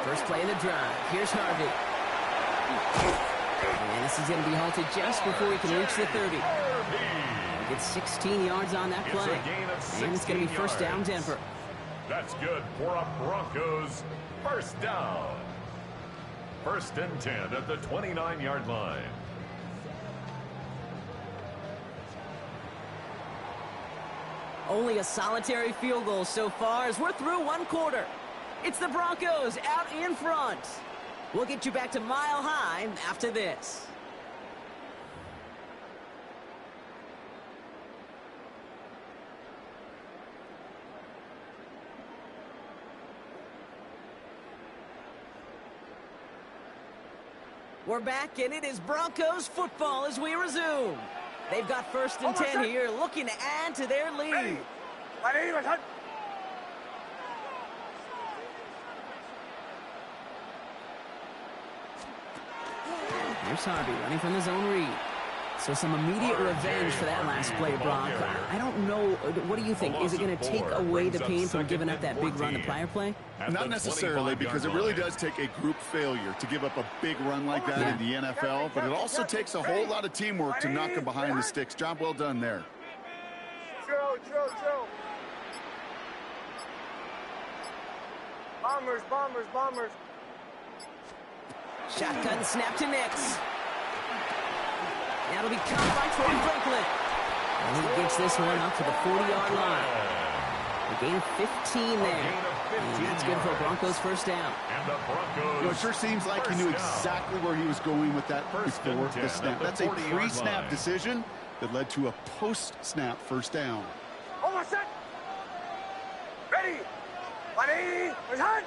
First play of the drive. Here's Harvey. And this is going to be halted just before he can reach the 30. He gets 16 yards on that play. And it's going to be 1st down, Denver. That's good for a Broncos 1st down. 1st and 10 at the 29-yard line. Only a solitary field goal so far as we're through 1 quarter. It's the Broncos out in front. We'll get you back to Mile High after this. We're back, and it is Broncos football as we resume. They've got 1st and 10 here, looking to add to their lead. Ready! Ready, my son! Here's Harvey running from his own read. So some immediate revenge for that last play, Brock. I don't know. What do you think? Is it going to take away the pain from giving up that big run the prior play? Not necessarily, because it really does take a group failure to give up a big run like that in the NFL, but it also takes a whole lot of teamwork to knock them behind the sticks. Job well done there. Chill. Bombers. Shotgun snap to Nix. That'll be caught by Troy Franklin. And he gets this one up to the 40-yard line. A gain of 15 there. And that's good for a Broncos 1st down. And the Broncos. It sure seems like he knew exactly where he was going with that before the snap. That's a pre-snap decision that led to a post-snap 1st down. Oh, my son! Ready! Ready! My son!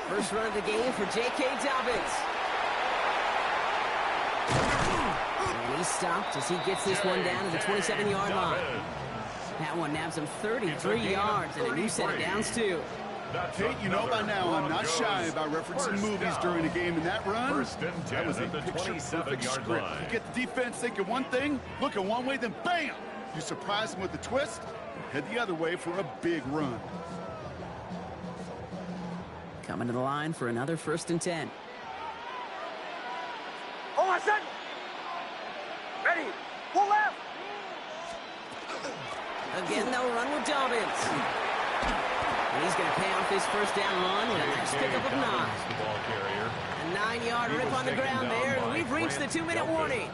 First run of the game for J.K. Dobbins. And he stopped as he gets this one down to the 27-yard line. That one nabs him 33 yards and a new set of downs, too. Hey, you know by now I'm not shy about referencing movies during a game, and that run, that was a picture-perfect script. You get the defense thinking one thing, looking one way, then bam! You surprise them with a twist, and head the other way for a big run. Coming to the line for another 1st and 10. Oh, my son! Ready! Pull left! Again, they'll run with Dobbins. And he's going to pay off his 1st down run with a nice pickup of 9. A 9-yard rip on the ground there, and we've reached the 2-minute warning.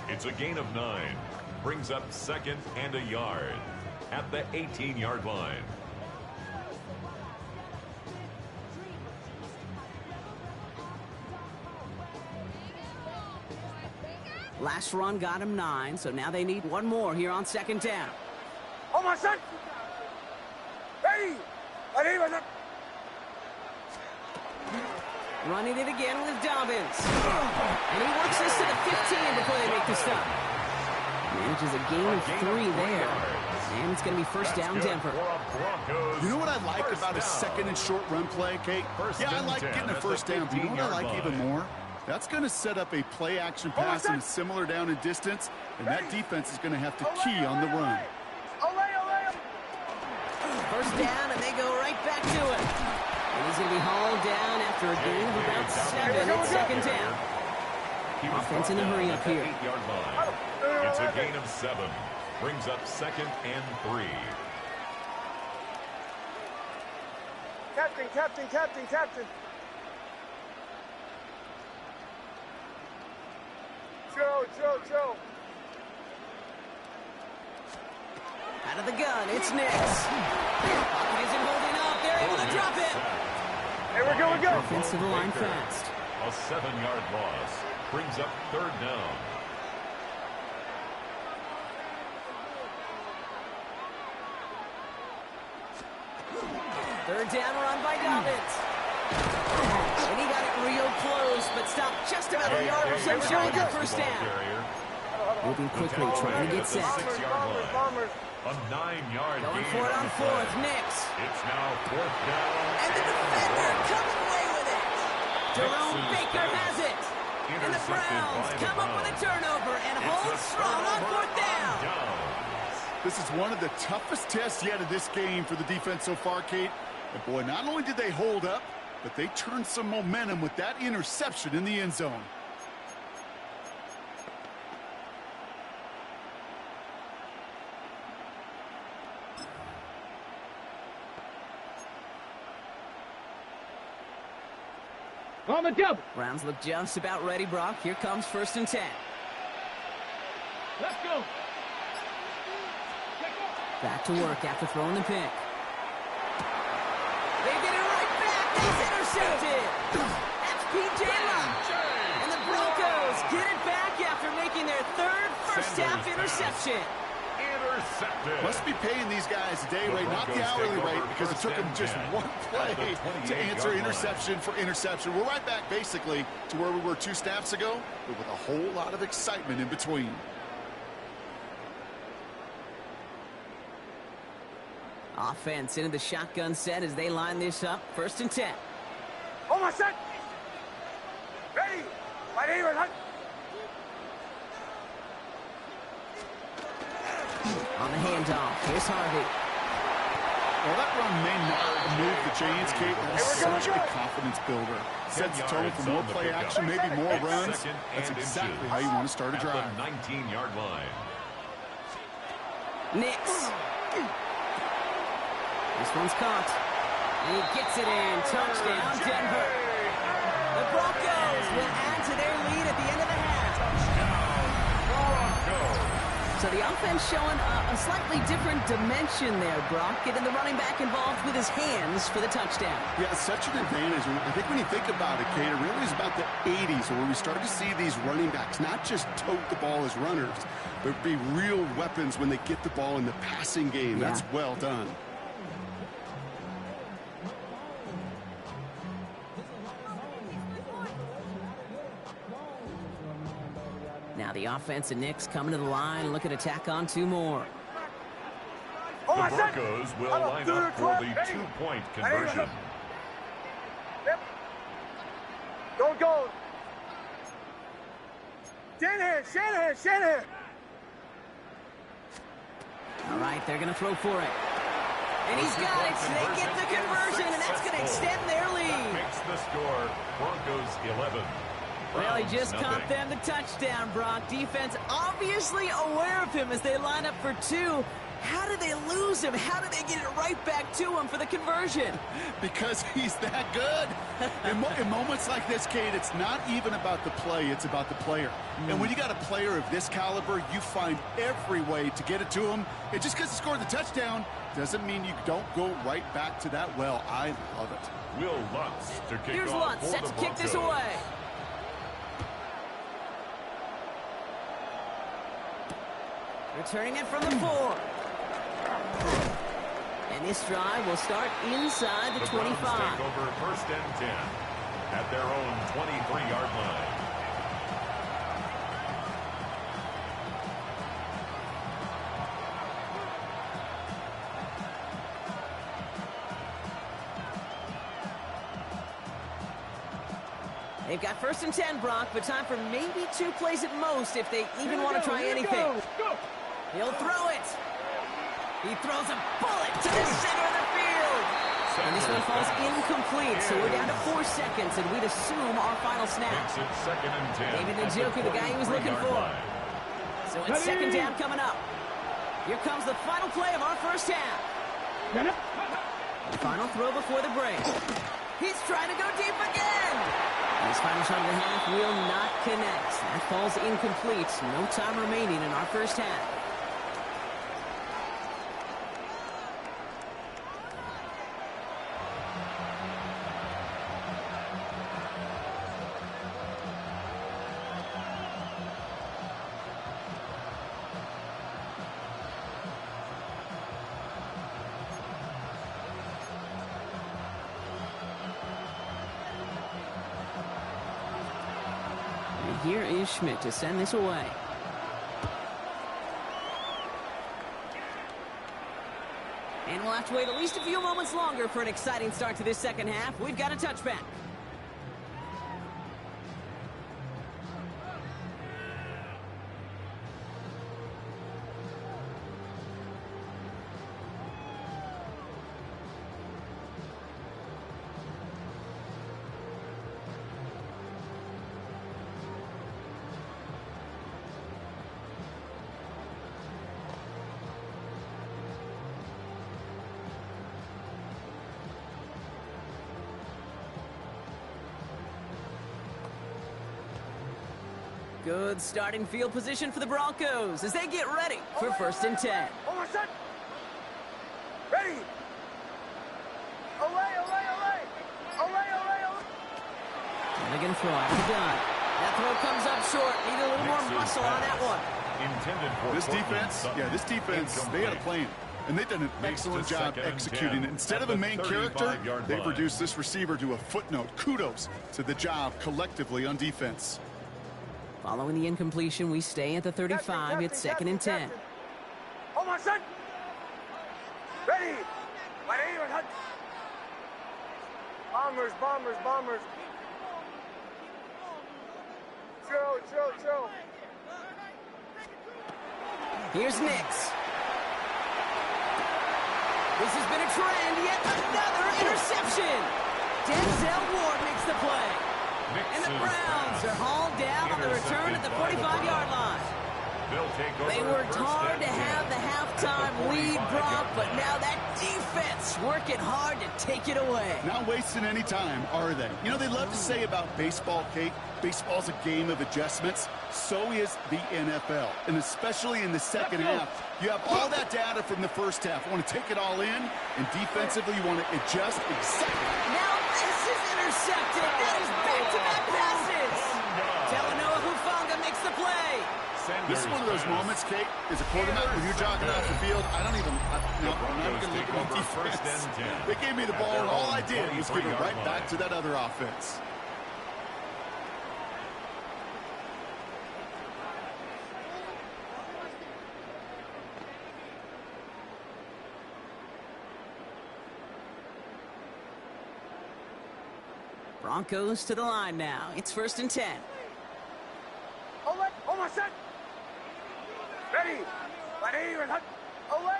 It's a gain of 9. Brings up 2nd and a yard at the 18-yard line. Last run got him 9, so now they need one more here on 2nd down. Oh, my son! Ready! Ready! Running it again with Dobbins. And he works this to the 15 before they make the stop. Manages a gain of 3 there. And it's going to be first down Denver. You know what I like about a second and short run play, Kate? Yeah, I like getting a first down. But you know what I like even more? That's going to set up a play action pass in a similar down and distance. And that defense is going to have to key on the run. First down, and they go right back to it. And he's going to be hauled down after a gain of about 7 at second down. Offense in a hurry up here. It's a gain of 7. Brings up 2nd and 3. Captain. Joe. Out of the gun, it's Nix. Pocket isn't holding up. They're able to drop it. Hey, we're going. Offense to the line fast. A 7-yard loss. Brings up 3rd down. Third down run by Dobbins. And he got it real close, but stopped just about a yard or so short of that first down. Moving quickly, trying to get set. Bombers. A 9-yard Going gain for it on 4th, Nix. It's now 4th down. And the defender comes away with it. Jerome Baker has it. And the Browns come up with a turnover and hold strong on 4th down. This is one of the toughest tests yet of this game for the defense so far, Kate. And boy, not only did they hold up, but they turned some momentum with that interception in the end zone. On the double. Browns look just about ready, Brock. Here comes 1st and 10. Let's go. Back to work after throwing the pick. They get it right back. That's intercepted. That's P.J. Lott. And the Broncos get it back after making their 3rd first-half interception. Intercepted. Must be paying these guys a day rate, not the hourly rate, because it took them just one play to answer interception for interception. We're right back, basically, to where we were 2 snaps ago, but with a whole lot of excitement in between. Offense into the shotgun set as they line this up. 1st and 10. Oh, my son. Ready. Right here. On the handoff, here's Harvey. Well, that run may not move the chains, Kate. That's such a confidence builder. Sets the tone for more play action, maybe more runs. That's exactly how you want to start a drive. 19-yard line. Nix. This one's caught. And he gets it in. Touchdown, Denver. The Broncos will add to their lead at the end of the half. So the offense showing a slightly different dimension there, Brock. Getting the running back involved with his hands for the touchdown. Yeah, such an advantage. I think when you think about it, Kate, it really is about the 80s where we start to see these running backs not just tote the ball as runners, but be real weapons when they get the ball in the passing game. Yeah. That's well done. Now the offense and Knicks coming to the line, looking to tack on 2 more. The Broncos will line up for the 2-point conversion. Yep. Go. Shanahan. All right, they're going to throw for it. And he's got it. They get the conversion, and that's going to extend their lead. Makes the score Broncos 11. Well, he just caught them the touchdown, Brock. Defense obviously aware of him as they line up for 2. How did they lose him? How did they get it right back to him for the conversion? Because he's that good. In moments like this, Kate, it's not even about the play, it's about the player. And when you got a player of this caliber, you find every way to get it to him. And just because he scored the touchdown doesn't mean you don't go right back to that well. I love it. Will Lutz to kick Here's off Lutz for set the to kick this Broncos. away. Returning it from the 4. And And this drive will start inside the 25. Browns take over 1st and 10 at their own 23-yard line. They've got 1st and 10, Brock, but time for maybe 2 plays at most if they even want to try anything. He'll throw it. He throws a bullet to the center of the field. And this one falls incomplete, so we're down to 4 seconds, and we'd assume our final snap. Makes it 2nd and 10. David Njoku, the guy he was looking for. So it's 2nd down coming up. Here comes the final play of our first half. The final throw before the break. He's trying to go deep again. His final shot of the half will not connect. That falls incomplete. No time remaining in our first half. Here is Schmidt to send this away. And we'll have to wait at least a few moments longer for an exciting start to this second half. We've got a touchback. Good starting field position for the Broncos as they get ready for 1st and 10. Hold on, son. Ready. Olay, olay, olay. Olay, olay, olay. Milligan throw after the gun. That throw comes up short. Need a little more muscle on that one. Intended for this defense, they had a plan. And they've done an excellent job executing it. Instead of a main character, they've reduced this receiver to a footnote. Kudos to the job collectively on defense. Following the incompletion, we stay at the 35. It's 2nd and 10. Hold on, son. Ready. Bombers, bombers, bombers. Chill. Here's Nix. This has been a trend. Yet another interception. Denzel Ward makes the play. And the Browns are hauled down on the return at the 45-yard line. They worked hard to have the halftime lead, Brock, but now that defense working hard to take it away. Not wasting any time, are they? You know, they love to say about baseball, Kate, baseball's a game of adjustments. So is the NFL, and especially in the second half. You have all that data from the first half. You want to take it all in, and defensively you want to adjust exactly. Now this is intercepted. That is back-to-back passes. Talanoa Hufanga makes the play. This is one of those moments, Kate, as a quarterback, when you're jogging off the field, I'm not even going to look at my defense. They gave me the ball, and all I did was give it right back to that other offense. Broncos to the line now. It's 1st and 10. Hold on, son. Ready. Olay.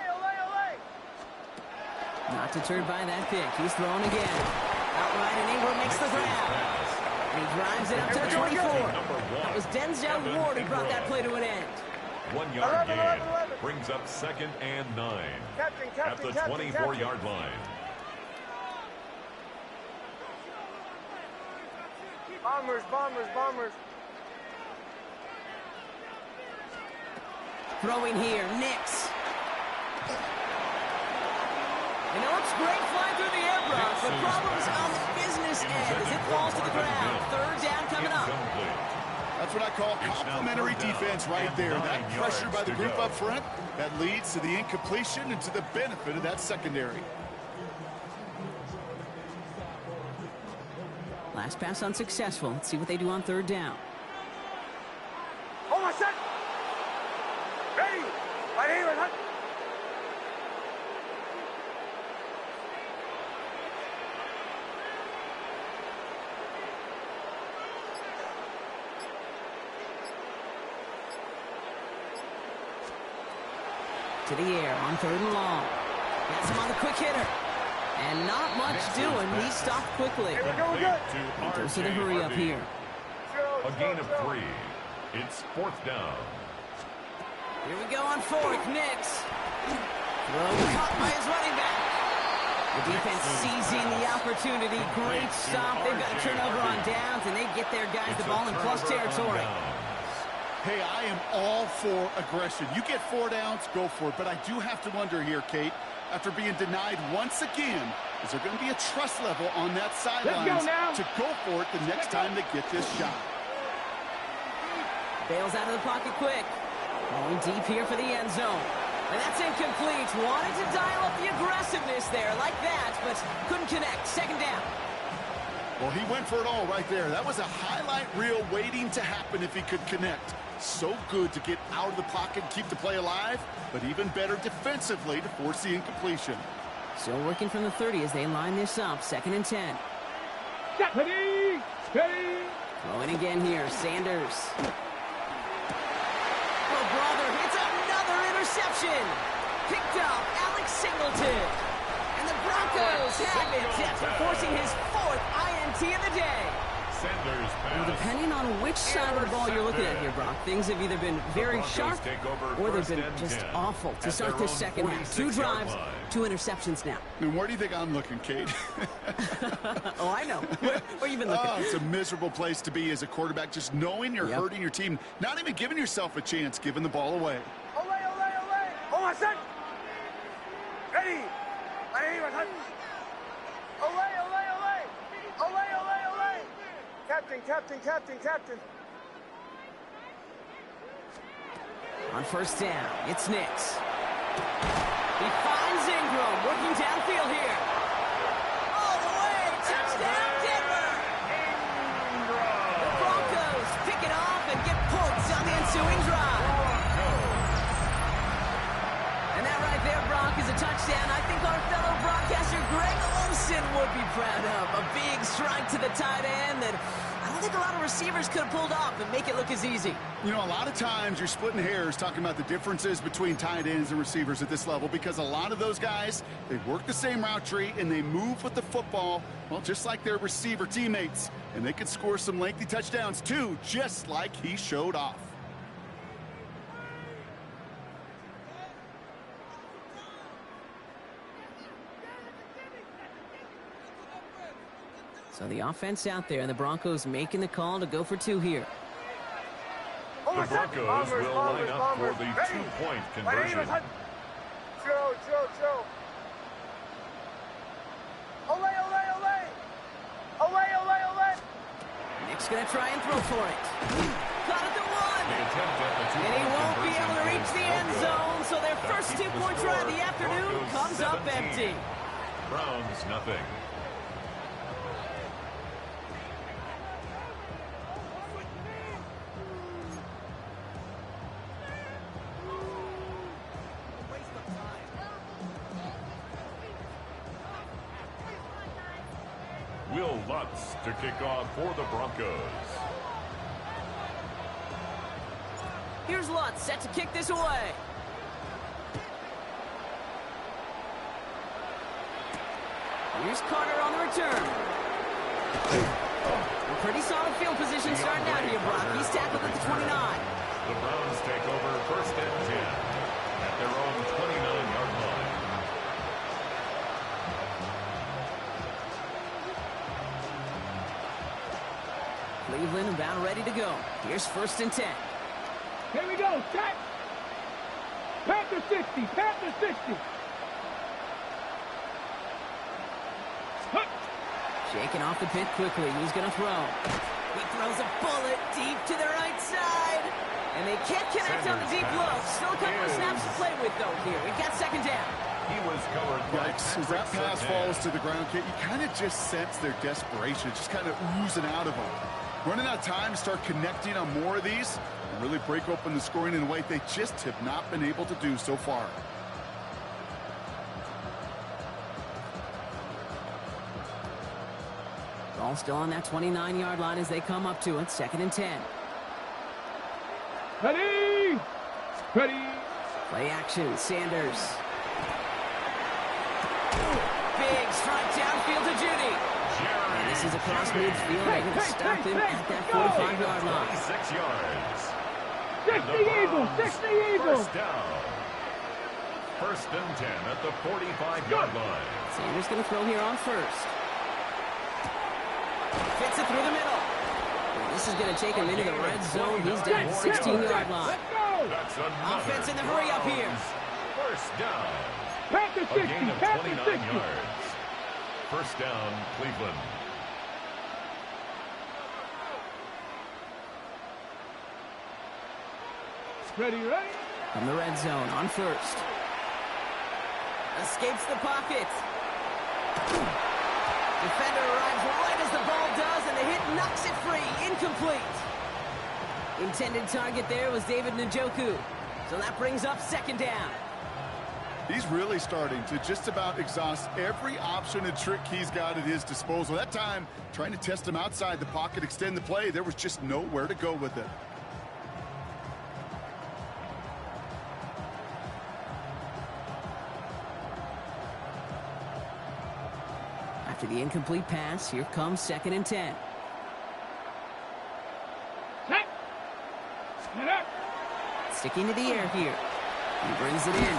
Not deterred by that pick. He's thrown again. Outright, and Ingram makes the grab. And he drives it up to the 24. That was Denzel Ward who brought that play to an end. 1 yard gain brings up 2nd and 9 at the 24-yard line. Bombers. Throwing here, Nix. You know, it's great flying through the air, Brock, but problems on the business end as it falls to the ground. 3rd down coming up. That's what I call complementary defense right there. That pressure by the group up front, that leads to the incompletion and to the benefit of that secondary. Last pass unsuccessful. Let's see what they do on third down. Oh, my son! Ready! Right here, right here. To the air on third and long. Gets him on the quick hitter. And not much doing. He stopped quickly. Here we go, we're good. Goes to the hurry up here. A gain of 3. It's 4th down. Here we go on 4th. Nix. Throw caught by his running back. The defense seizing the opportunity. Great stop. They've got a turnover on downs, and they get their guys the ball in plus territory. Hey, I am all for aggression. You get 4 downs, go for it. But I do have to wonder here, Kate, after being denied once again, is there going to be a trust level on that sideline to go for it the next time they get this shot? Bails out of the pocket quick. Going deep here for the end zone. And that's incomplete. Wanted to dial up the aggressiveness there like that, but couldn't connect. 2nd down. Well, he went for it all right there. That was a highlight reel waiting to happen if he could connect. So good to get out of the pocket and keep the play alive, but even better defensively to force the incompletion. Still working from the 30 as they line this up. 2nd and 10. Ready, ready. Throwing again here. Sanders. Oh, brother, it's another interception. Picked up Alex Singleton. And the Broncos have it after forcing his 4th INT of the day. Well, depending on which side of the ball you're looking at here, Brock, things have either been very sharp or they've been just awful to start this second half. 2 drives, 2 interceptions now. And where do you think I'm looking, Kate? Oh, I know. Where you been looking? Oh, it's a miserable place to be as a quarterback, just knowing you're hurting your team, not even giving yourself a chance, giving the ball away. Ole, ole, ole. Oh, my son! Ready! Right here, right here. Ole, ole, ole. Ole, ole, ole. Captain, captain, captain, captain. On 1st down, it's Nix. He finds Ingram, working downfield here. All the way, touchdown Denver! The Broncos pick it off and get points on the ensuing drive. And that right there, Brock, is a touchdown I think our fellow broadcaster Greg Olsen would be proud of. A big strike to the tight end that I don't think a lot of receivers could have pulled off and make it look as easy. You know, a lot of times you're splitting hairs talking about the differences between tight ends and receivers at this level because a lot of those guys, they work the same route tree and they move with the football, well, just like their receiver teammates. And they can score some lengthy touchdowns too, just like he showed off. So the offense out there, and the Broncos making the call to go for 2 here. The Broncos will line up for the 2-point conversion. Joe, Joe, Joe. Ole, ole, ole. Ole, ole, ole. Nick's going to try and throw for it. Got it to 1. And he won't be able to reach the end zone, so their first 2-point try of the afternoon comes up empty. Browns, nothing. Will Lutz to kick off for the Broncos. Here's Lutz set to kick this away. Here's Carter on the return. A pretty solid field position starting out here, Brock. He's tackled at the 29. The Browns take over 1st and 10 at their own 29-yard line. Cleveland about ready to go. Here's 1st and 10. Here we go, set. Panther 60, Panther 60. Shaking off the pit quickly. He's going to throw. He throws a bullet deep to the right side. And they can't connect on the deep low. Still a couple of snaps to play with, though, here. We've got second down. He was covered. Yikes. As that pass falls to the ground, Kit, you kind of just sense their desperation. Just kind of oozing out of them. Running out of time to start connecting on more of these and really break open the scoring in a way they just have not been able to do so far. Ball still on that 29-yard line as they come up to it. 2nd and 10. Ready! Ready! Play action, Sanders. Big strike downfield to Judy. And this is across midfield. They're going to stop him at that 45-yard line. 26 yards. 60 Eagles! 60 Eagles! First down. 1st and 10 at the 45-yard line. Sanders going to throw here on first. Fits it through the middle. This is going to take him into the red zone. He's down 16-yard line. Offense in the hurry up here. First down. Panther 60, A gain of Panther 29 60. yards. First down, Cleveland. Ready, ready? From the red zone on first. Escapes the pocket. Defender arrives right as the ball does, and the hit knocks it free. Incomplete. Intended target there was David Njoku. So that brings up 2nd down. He's really starting to just about exhaust every option and trick he's got at his disposal. That time, trying to test him outside the pocket, extend the play, there was just nowhere to go with it. After the incomplete pass, here comes 2nd and 10. Set. Get up. Sticking to the air here. He brings it in.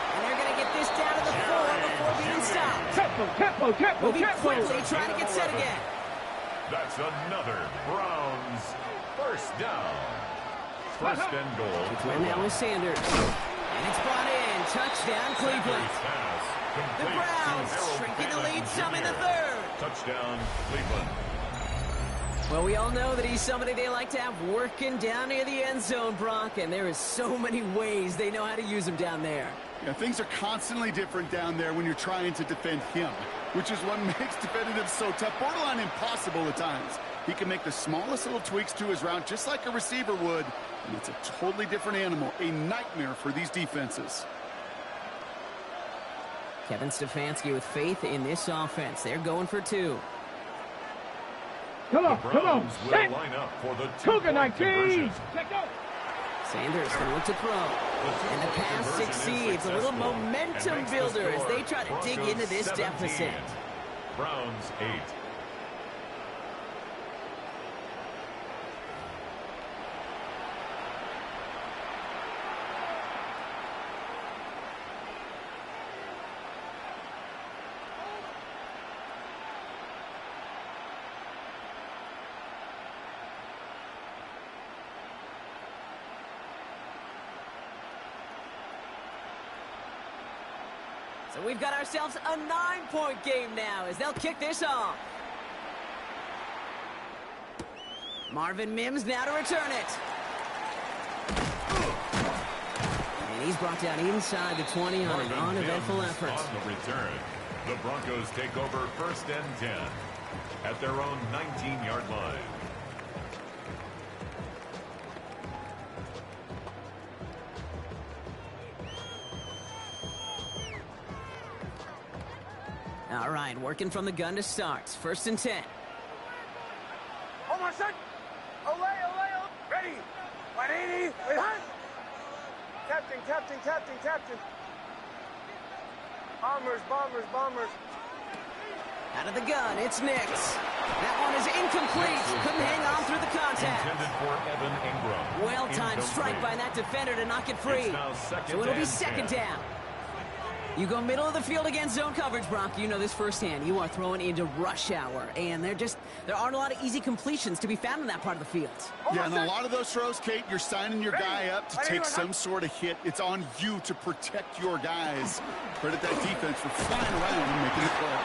And they're going to get this down to the 4 before being stopped. Tempo. Moving quickly, trying to get set again. That's another Browns first down. 1st and goal. And now is Sanders. And it's brought in. Touchdown, Cleveland. The Browns shrinking the lead some in the 3rd. Touchdown, Cleveland. Well, we all know that he's somebody they like to have working down near the end zone, Brock, and there is so many ways they know how to use him down there. Yeah, things are constantly different down there when you're trying to defend him, which is what makes defending him so tough, borderline impossible at times. He can make the smallest little tweaks to his route just like a receiver would, and it's a totally different animal, a nightmare for these defenses. Kevin Stefanski with faith in this offense. They're going for 2. Come on. Will Set. line up for the Cougar 19. conversion. Set, go. Sanders going to look to throw. And the pass succeeds. A little momentum builder as they try to dig into this deficit. Browns 8. So we've got ourselves a 9-point game now as they'll kick this off. Marvin Mims now to return it. And he's brought down inside the 20 on an uneventful effort. On the return, the Broncos take over 1st and 10 at their own 19-yard line. All right, working from the gun to start. 1st and 10. Hold on, son. Olay. Ready. 180. Captain. Bombers. Out of the gun, it's Nix. That one is incomplete. Couldn't hang on through the contact. Intended for Evan Ingram. Well-timed strike by that defender to knock it free. So it'll be 2nd down. You go middle of the field against zone coverage, Brock. You know this firsthand. You are throwing into rush hour, and there aren't a lot of easy completions to be found in that part of the field. Yeah, and a lot of those throws, Kate, you're signing your guy up to take some sort of hit. It's on you to protect your guys. Credit that defense for flying around and making the play.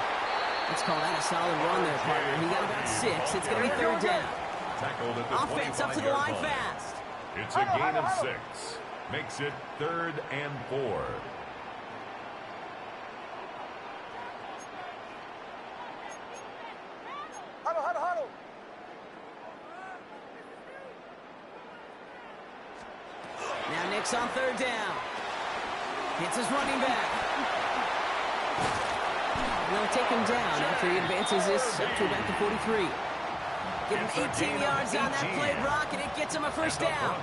Let's call that a solid run there, partner. He got about 6. It's going to be 3rd down. Tackled at the Offense up to the line 25-yard fast. It's a gain of 6. Makes it 3rd and 4. Huddle. Now Nick's on 3rd down. Hits his running back. And they'll take him down after he advances this up to about the 43. Give him 18 yards on that play, Brock, and it gets him a first down.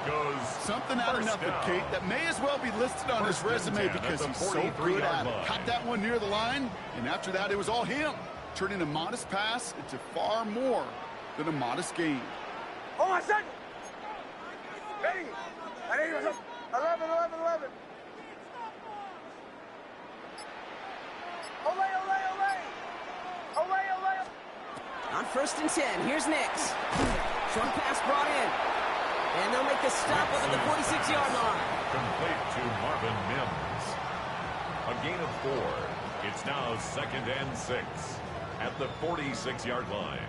Something out of nothing, Kate, that may as well be listed on his resume because he's so good at it. Caught that one near the line, and after that, it was all him. Turning a modest pass into far more than a modest gain. On my set. Ready. 11. Olay. On 1st and 10, here's Nix. Short pass brought in. And they'll make the stop up at the 46-yard line. Complete to Marvin Mims. A gain of 4. It's now 2nd and 6 at the 46-yard line.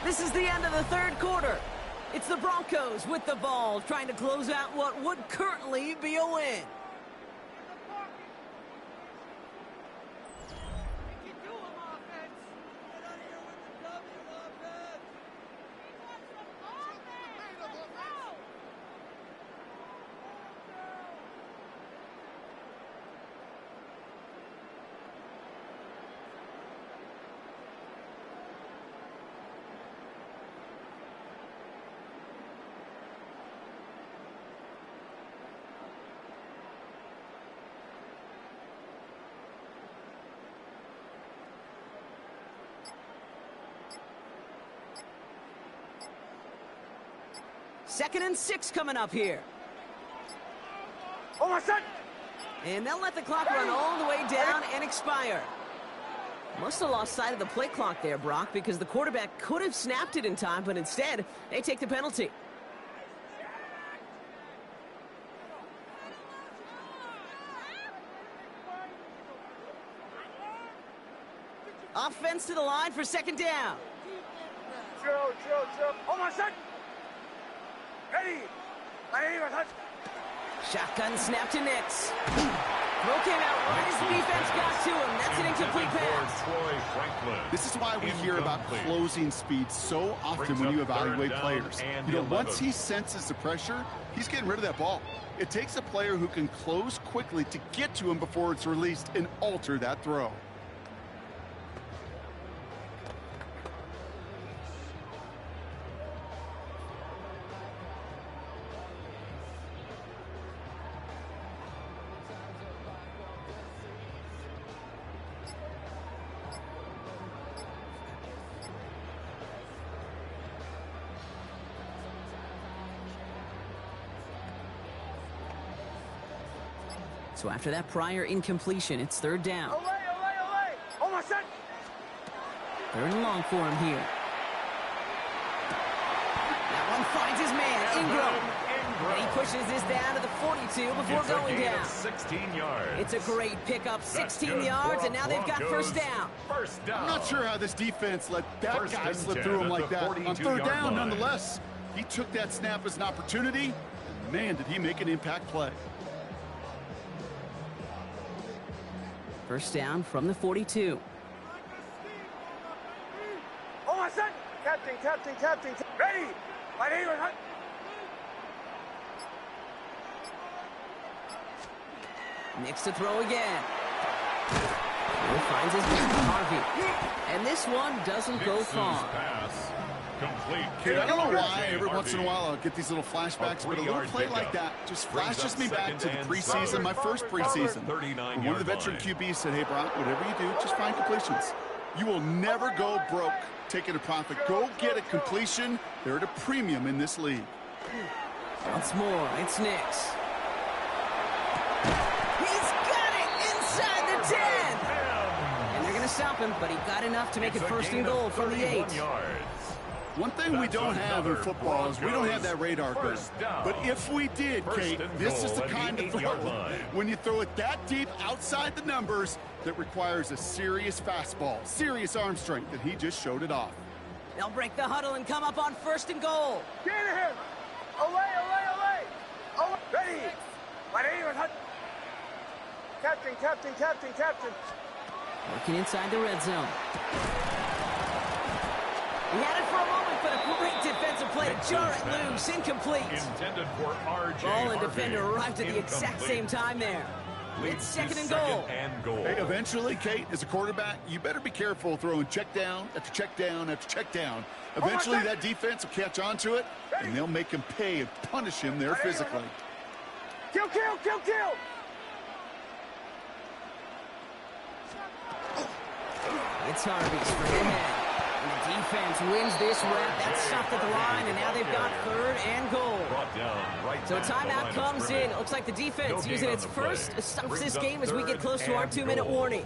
This is the end of the 3rd quarter. It's the Broncos with the ball, trying to close out what would currently be a win. Second and 6 coming up here. On my set. And they'll let the clock run all the way down and expire. Must have lost sight of the play clock there, Brock, because the quarterback could have snapped it in time, but instead, they take the penalty. Offense to the line for 2nd down. Drill. On my set. Ready. Shotgun snap to Nix. Throw came out right as the defense got to him. That's an incomplete pass. This is why we hear about closing speed so often when you evaluate players. Once he senses the pressure, he's getting rid of that ball. It takes a player who can close quickly to get to him before it's released and alter that throw. So after that prior incompletion, it's 3rd down. Olay. On my set. 3rd and long for him here. That one finds his man, Ingram. And he pushes this down to the 42 before going down. 16 yards. It's a great pickup, 16 yards, and now they've got first down. I'm not sure how this defense let that guy slip through him like that. On 3rd down, nonetheless, he took that snap as an opportunity, and man, did he make an impact play. First down from the 42. On my set. Captain. Ready. My name is Nix to throw again. He finds his man, Harvey. And this one doesn't go far. Kid, I don't know why every once in a while I'll get these little flashbacks, but a little play like that just flashes me back to the preseason, my first preseason. One of the veteran QBs said, hey, Brock, whatever you do, just find completions. You will never go broke taking a profit. Go get a completion. They're at a premium in this league. Once more, it's Nix. He's got it inside the 10. And they're going to stop him, but he got enough to make it 1st and goal from the 8. One thing we don't have in football is we don't have that radar gun. But if we did, Kate, this is the kind of throw, when you throw it that deep outside the numbers, that requires a serious fastball, serious arm strength, and he just showed it off. They'll break the huddle and come up on 1st and goal. Get him! Away, away, away! Away! Ready! My name is Captain, captain, captain, captain. Working inside the red zone. He had it for a moment, but a great defensive play to jar it loose. Incomplete. Intended for RJ. Ball and defender arrived at the exact same time there. It's 2nd and goal. Hey, eventually, Kate, as a quarterback, you better be careful throwing check down after check down after check down. Eventually, that defense will catch on to it, and they'll make him pay and punish him there physically. Kill, kill, kill, kill! It's Harvey straight ahead. And the defense wins this rep. That's stopped at the line, and now they've got 3rd and goal. So a timeout comes in. It looks like the defense using its first stops this game as we get close to our 2-minute warning.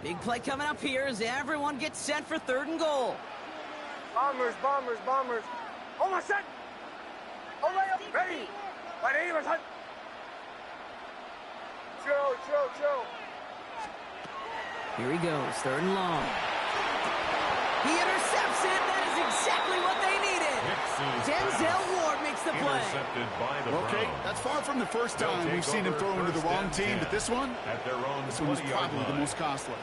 Big play coming up here as everyone gets set for 3rd and goal. Bombers, bombers, bombers. Almost set. Away, ready. My name is Hunt. Joe. Here he goes, 3rd and long. He intercepts it. That is exactly what they needed. Denzel Ward makes the play. Okay, that's far from the first time we've seen him throw into the wrong team, but this one was probably the most costly.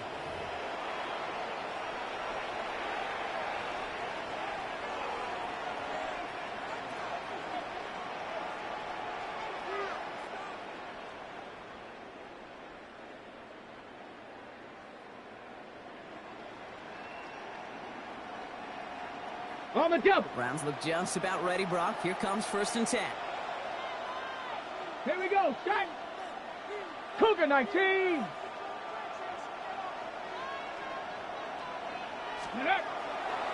On the double. Browns look just about ready, Brock. Here comes 1st and 10. Here we go. Set. Cougar 19.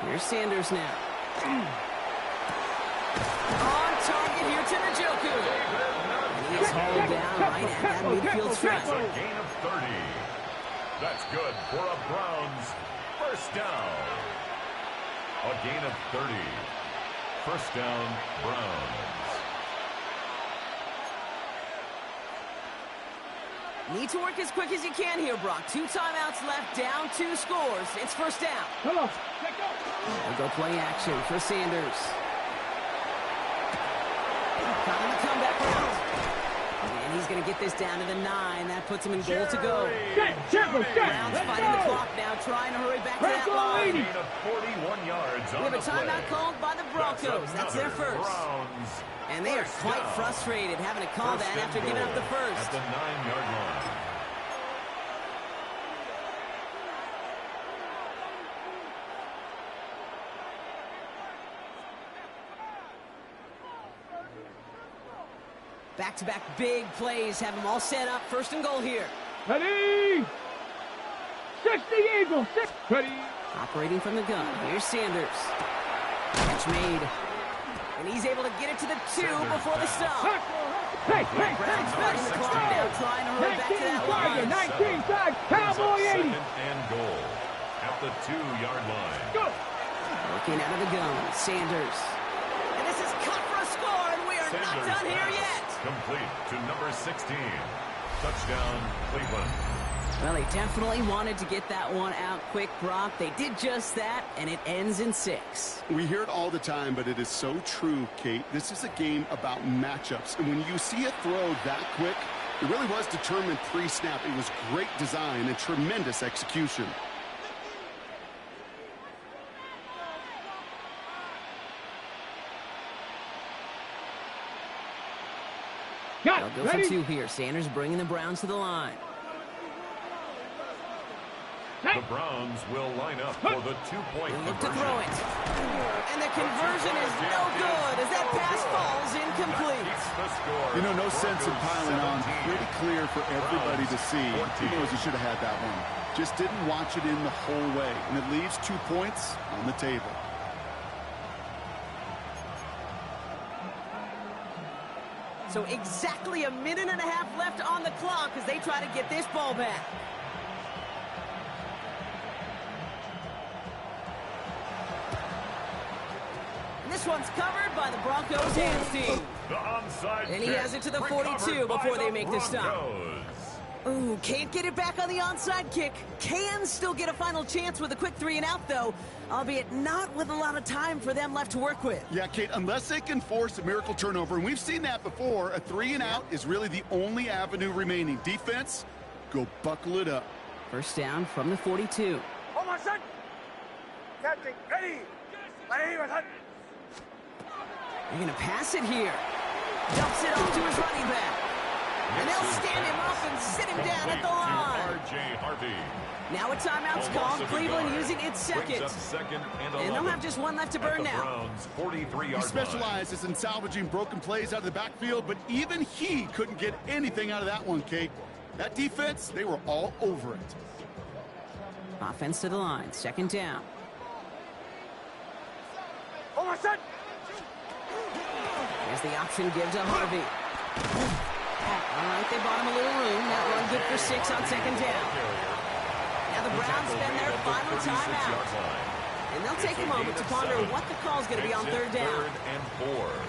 Here's Sanders now. On target here to Njoku. And he is hauled down right at that midfield stretch. A gain of 30. That's good for a Browns 1st down. A gain of 30. 1st down, Browns. Need to work as quick as you can here, Brock. 2 timeouts left, down 2 scores. It's 1st down. Come on, let go. They'll go play action for Sanders. Caught in the comeback route. And he's going to get this down to the 9. That puts him in goal to go. Browns fighting the clock now, trying to hurry back to that line. Gain of 41 yards on We have a timeout called by the Broncos. That's their first. Browns. And they are quite frustrated having to call that after giving up the first. At the 9-yard line. Back-to-back big plays have them all set up. 1st and goal here. Ready. 60 Eagles. Ready. Operating from the gun. Here's Sanders. Catch made. And he's able to get it to the 2 before the stop. Hey. Browns fighting the clock now, trying to hurry back to that line. 19 side, Cowboy 80. 2nd and goal at the 2-yard line. Go. Working out of the gun. Sanders. And this is cut for a score, and we are not done here yet. Complete to number 16. Touchdown, Cleveland. Well, they definitely wanted to get that one out quick, Brock. They did just that, and it ends in 6. We hear it all the time, but it is so true, Kate. This is a game about matchups. And when you see a throw that quick, it really was determined pre-snap. It was great design and tremendous execution. They'll go for 2 here. Sanders bringing the Browns to the line. The Browns will line up for the 2-point They look to conversion. throw it. And the conversion is no good as that pass falls incomplete. You know, no sense in piling on. Pretty clear for everybody to see. He knows he should have had that one. Just didn't watch it in the whole way. And it leaves 2 points on the table. So exactly a minute and a half left on the clock as they try to get this ball back. this one's covered by the Broncos hands team. The onside And he has it to the 42 before they make the stop. Ooh, can't get it back on the onside kick. Can still get a final chance with a quick 3-and-out, though, albeit not with a lot of time for them left to work with. Yeah, Kate, unless they can force a miracle turnover, and we've seen that before, a 3-and-out is really the only avenue remaining. Defense, go buckle it up. First down from the 42. Oh, my son! Captain, ready! They're going to pass it here. Dumps it off to his running back. And they'll stand him up and sit him down at the line. Now a timeout's called. Cleveland using its second. And they'll have just one left to burn now. He specializes in salvaging broken plays out of the backfield, but even he couldn't get anything out of that one, Kate. That defense, they were all over it. Offense to the line. Second down. Oh, my son! Here's the option give to Harvey. All right, they bought him a little room. That run good for 6 on second down. Now the Browns spend their final timeout. And they'll take a moment to ponder what the call's going to be on third down.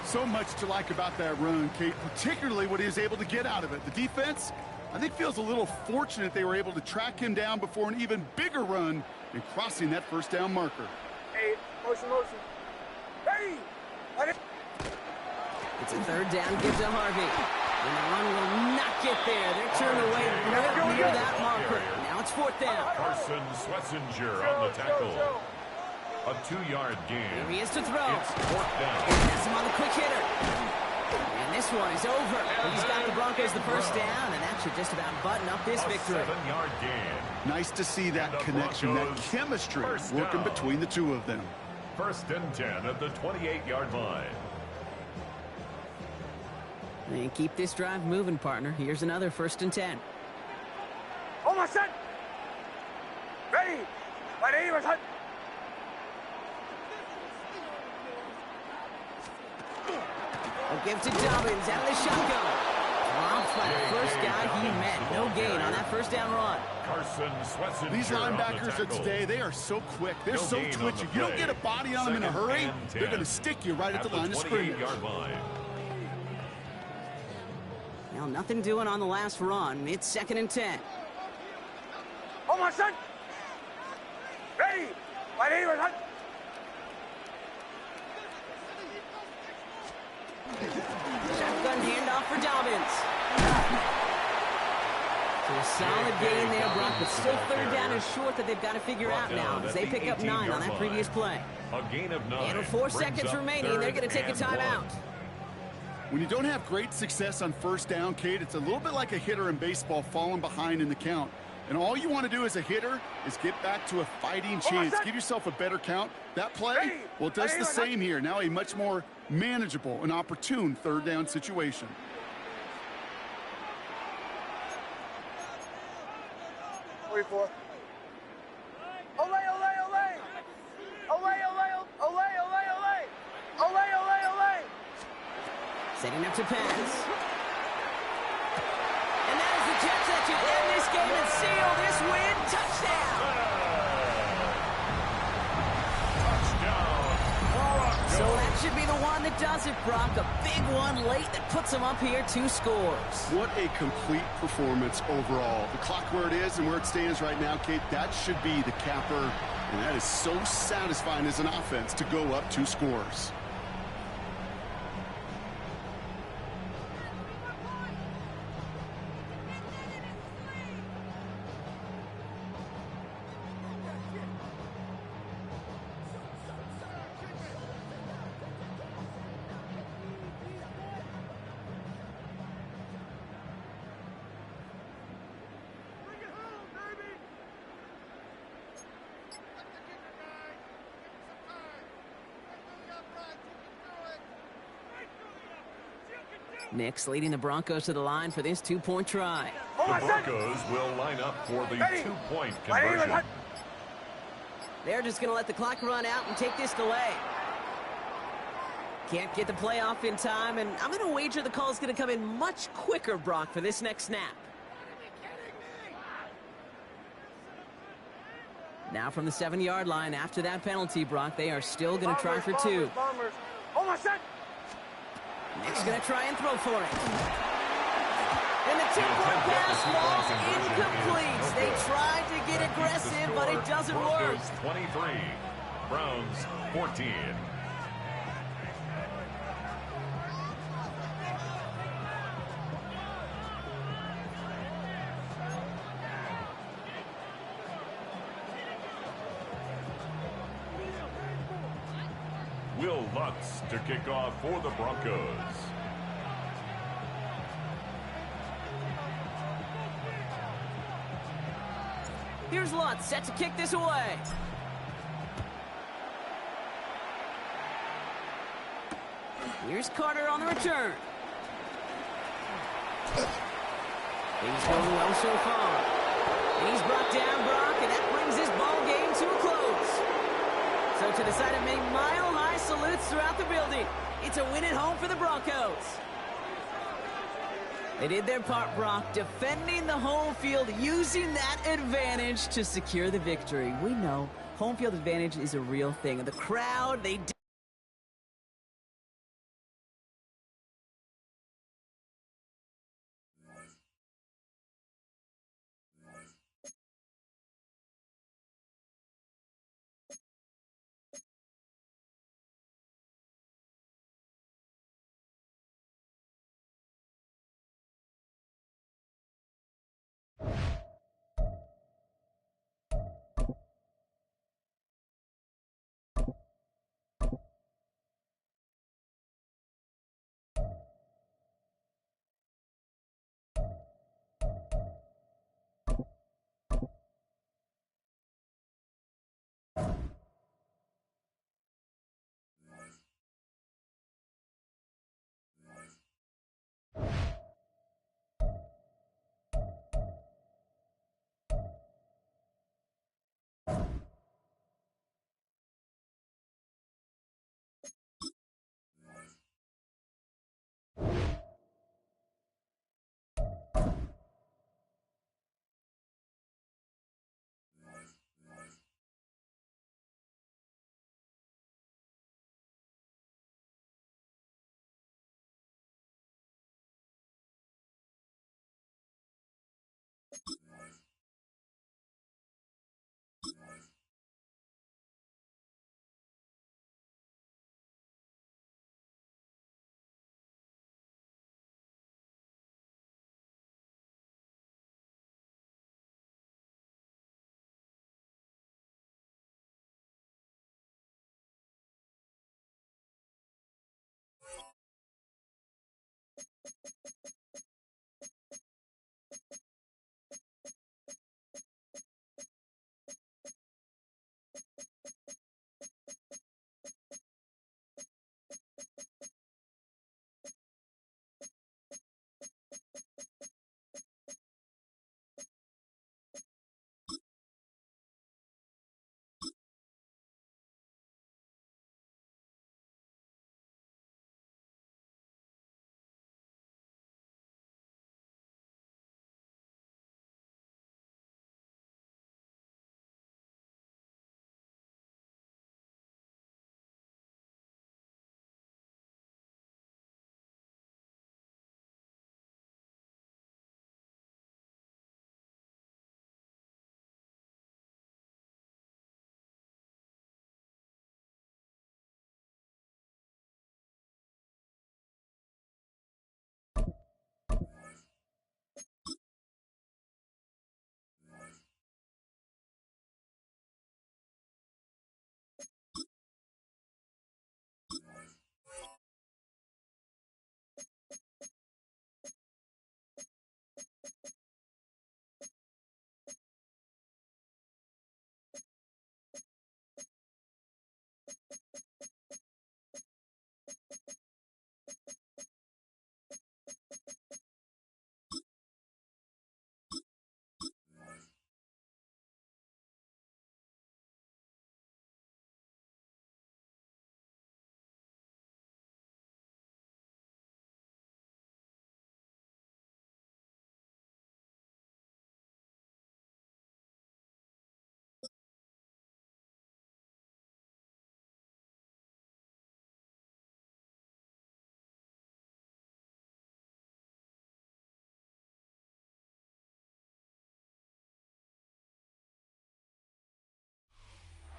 So much to like about that run, Kate, particularly what he was able to get out of it. The defense, I think, feels a little fortunate they were able to track him down before an even bigger run and crossing that first down marker. Hey, motion. Ready! It's a third down give to Harvey. And the run will not get there. They're turned away right near that marker. Now it's fourth down. Carson Schlesinger on the tackle. A 2-yard gain. Here he is to throw. It's fourth down. That's him on the quick hitter. And this one is over. He's got the Broncos the first down, and that should just about button up this victory. 7-yard gain. Nice to see that connection, that chemistry working between the two of them. First and 10 at the 28-yard line. And keep this drive moving, partner. Here's another first and 10. Oh, my son! Ready! My son! A give to Dobbins out of the shotgun. Dropped by the first guy he met. No gain on that first down run. Carson Schlesinger. These linebackers of today, they are so quick. They're so twitchy. You don't get a body on them in a hurry, they're going to stick you right at the line of scrimmage. Well, nothing doing on the last run. It's second and 10. Oh, my son! Ready! My son! Shotgun handoff for Dobbins. So a solid gain there, Brock, but still third down is short that they've got to figure out now as they pick up 9 on that previous play. A gain of 9. And with 4 seconds remaining, they're going to take a timeout. When you don't have great success on first down, Kate, it's a little bit like a hitter in baseball falling behind in the count. And all you want to do as a hitter is get back to a fighting chance. Give yourself a better count. That play, well, it does the same here. Now a much more manageable and opportune third down situation. Ole, ole! Ole, ole! Setting up to pass. And that is the catch that should end this game and seal this win. Touchdown! So that should be the one that does it, Brock. A big one late that puts them up here 2 scores. What a complete performance overall. The clock where it is and where it stands right now, Kate, that should be the capper. And that is so satisfying as an offense to go up 2 scores. Nix leading the Broncos to the line for this 2-point try. The Broncos will line up for the 2-point conversion. They're just going to let the clock run out and take this delay. Can't get the play off in time, and I'm going to wager the call is going to come in much quicker, Brock, for this next snap. Now from the 7-yard line after that penalty, Brock, they are still going to try for 2. Nick's going to try and throw for it. And the two-point pass falls incomplete. They tried to get aggressive, but it doesn't work. 23, Browns 14. Will Lutz to kick off for the Broncos. Here's Lutz set to kick this away. Here's Carter on the return. He's going well so far. And he's brought down Brock, and that brings this ball game to a close. So to the side of many mile-high salutes throughout the building. It's a win at home for the Broncos. They did their part, Brock, defending the home field, using that advantage to secure the victory. We know home field advantage is a real thing. And the crowd, they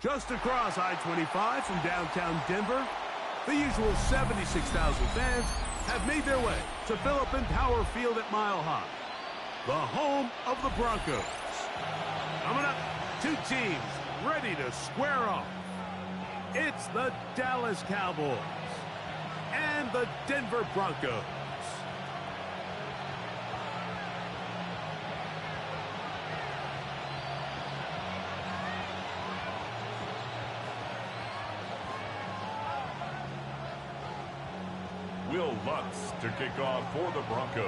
Just across I-25 from downtown Denver, the usual 76,000 fans have made their way to fill up in Powell Field at Mile High, the home of the Broncos. Coming up, two teams ready to square off. It's the Dallas Cowboys and the Denver Broncos. Will Lutz to kick off for the Broncos.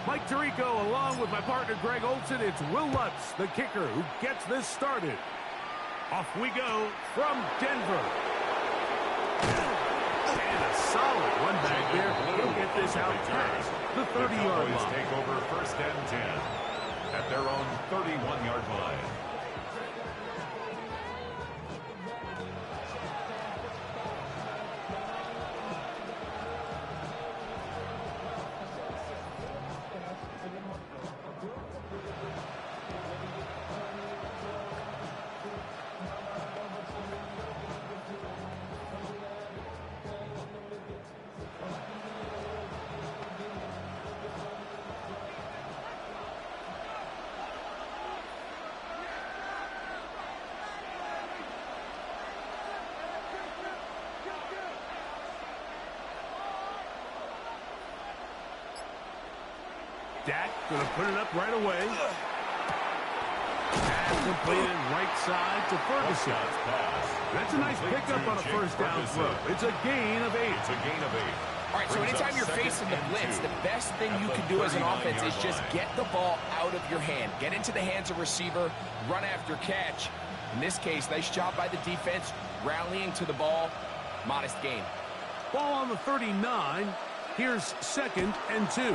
Mike Tirico along with my partner Greg Olson. It's Will Lutz, the kicker, who gets this started. Off we go from Denver. And a solid one back there. He'll get this out past the 30-yard line. Take over first and 10 at their own 31-yard line. Dak going to put it up right away. And completed right side to Ferguson. That's a nice pickup on a first down throw. It's a gain of 8. All right, so anytime you're facing the blitz, the best thing you can do as an offense is just get the ball out of your hand. Get into the hands of receiver, run after catch. In this case, nice job by the defense, rallying to the ball. Modest gain. Ball on the 39. Here's 2nd and 2.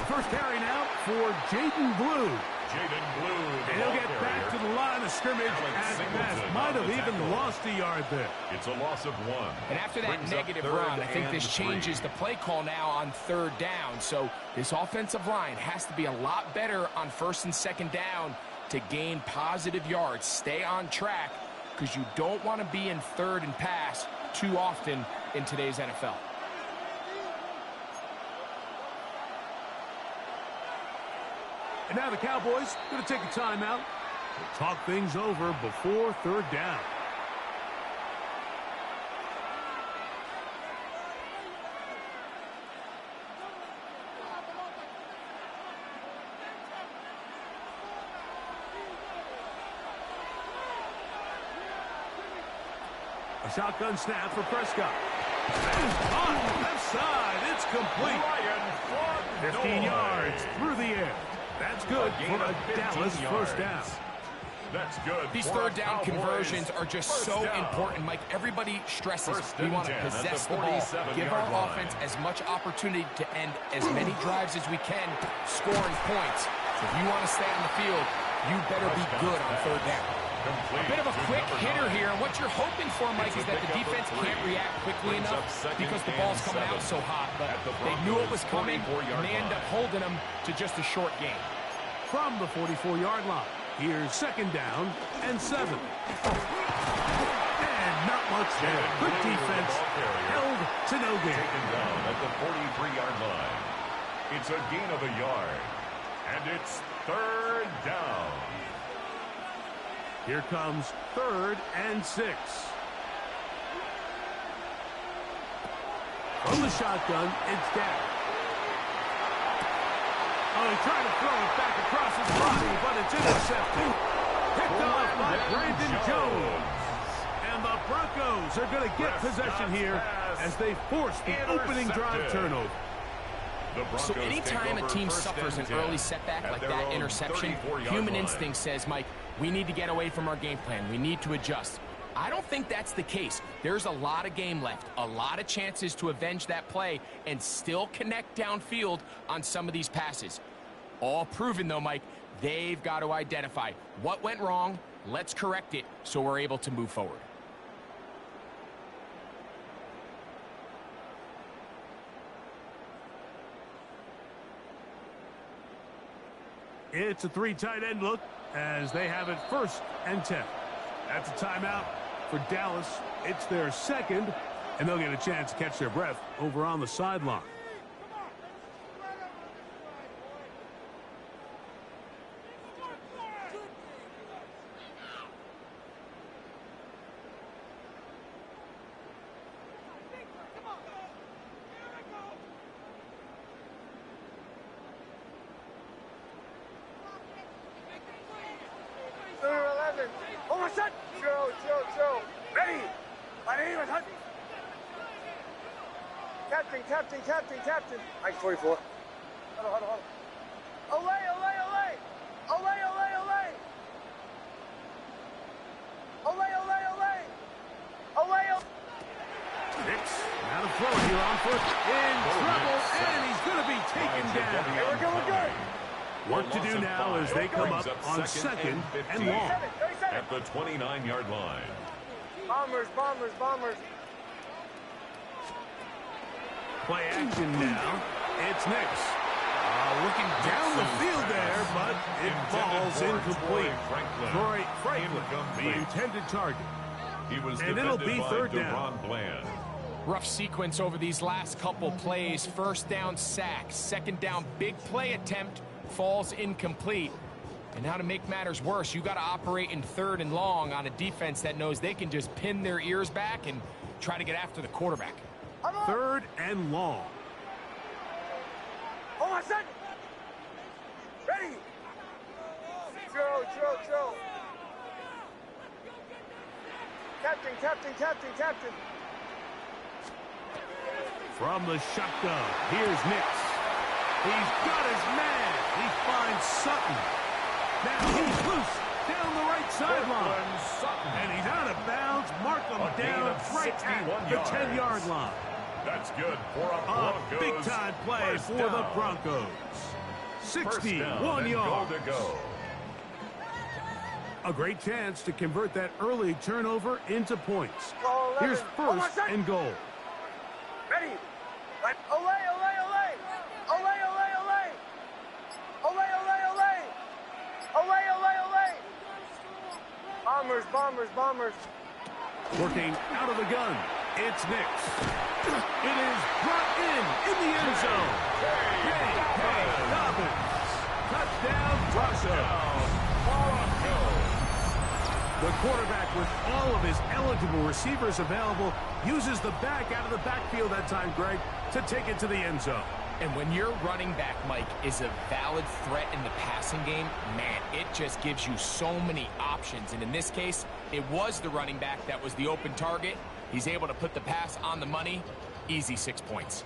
First carry now for Jaden Blue. And he'll get back to the line of scrimmage as fast. Might have even lost a yard there. It's a loss of 1. And after that negative run, I think this changes the play call now on 3rd down. So this offensive line has to be a lot better on 1st and 2nd down to gain positive yards. Stay on track because you don't want to be in 3rd and pass too often in today's NFL. And now the Cowboys going to take a timeout to talk things over before 3rd down. A shotgun snap for Prescott. On the left side, it's complete. 15 yards through the air. That's good for a Dallas first down. That's good. These 3rd down conversions are just so important, Mike. Everybody stresses we want to possess the ball, give our offense as much opportunity to end as many drives as we can, scoring points. So if you want to stay on the field, you better be good on 3rd down. A bit of a quick hitter here. What you're hoping for, Mike, is that the defense can't react quickly enough because the ball's coming out so hot. But they knew it was coming, and they end up holding them to just a short gain. From the 44-yard line, here's 2nd down and 7. And not much there. Good defense, held to no gain. Taken down at the 43-yard line. It's a gain of a yard, and it's 3rd down. Here comes 3rd and 6. From the shotgun, it's Dak. Oh, he tried to throw it back across his body, but it's intercepted. Picked off by Brandon Jones. And the Broncos are going to get possession here as they force the opening drive turnover. So anytime a team suffers an early setback like that interception, human instinct says, Mike, we need to get away from our game plan. We need to adjust. I don't think that's the case. There's a lot of game left, a lot of chances to avenge that play and still connect downfield on some of these passes. All proven, though, Mike, they've got to identify what went wrong, let's correct it so we're able to move forward. It's a 3 tight end look as they have it 1st and 10. That's a timeout for Dallas. It's their second, and they'll get a chance to catch their breath over on the sideline. Captain. Mike 44. Huddle. Olay. Nix, now to throw here on foot. In trouble, and he's going to be taken down. We're good. Work to do now as they come up on 2nd and long. At the 29-yard line. Bombers. Play action now. It's Nix. Looking down the field there, but it falls incomplete. Troy Franklin, the intended target. And it'll be 3rd down. Rough sequence over these last couple plays. 1st down, sack. 2nd down, big play attempt, falls incomplete. And now to make matters worse, you got to operate in 3rd and long on a defense that knows they can just pin their ears back and try to get after the quarterback. 3rd and long. Hold on, son. Ready. Drill. Captain. From the shotgun, here's Nix. He's got his man. He finds Sutton. Now he's loose down the right sideline. And he's out of bounds. Mark him down right at the 10-yard line. That's good for a Broncos. Big-time play for the Broncos. 61 yards. A great chance to convert that early turnover into points. Here's 1st and goal. Ready. Olay. Bombers. Working out of the gun. It's Nix. It is brought in the end zone. J.K. Dobbins. Touchdown, Broncos. The quarterback, with all of his eligible receivers available, uses the back out of the backfield that time, Greg, to take it to the end zone. And when your running back, Mike, is a valid threat in the passing game, man, it just gives you so many options. And in this case, it was the running back that was the open target. He's able to put the pass on the money. Easy 6 points.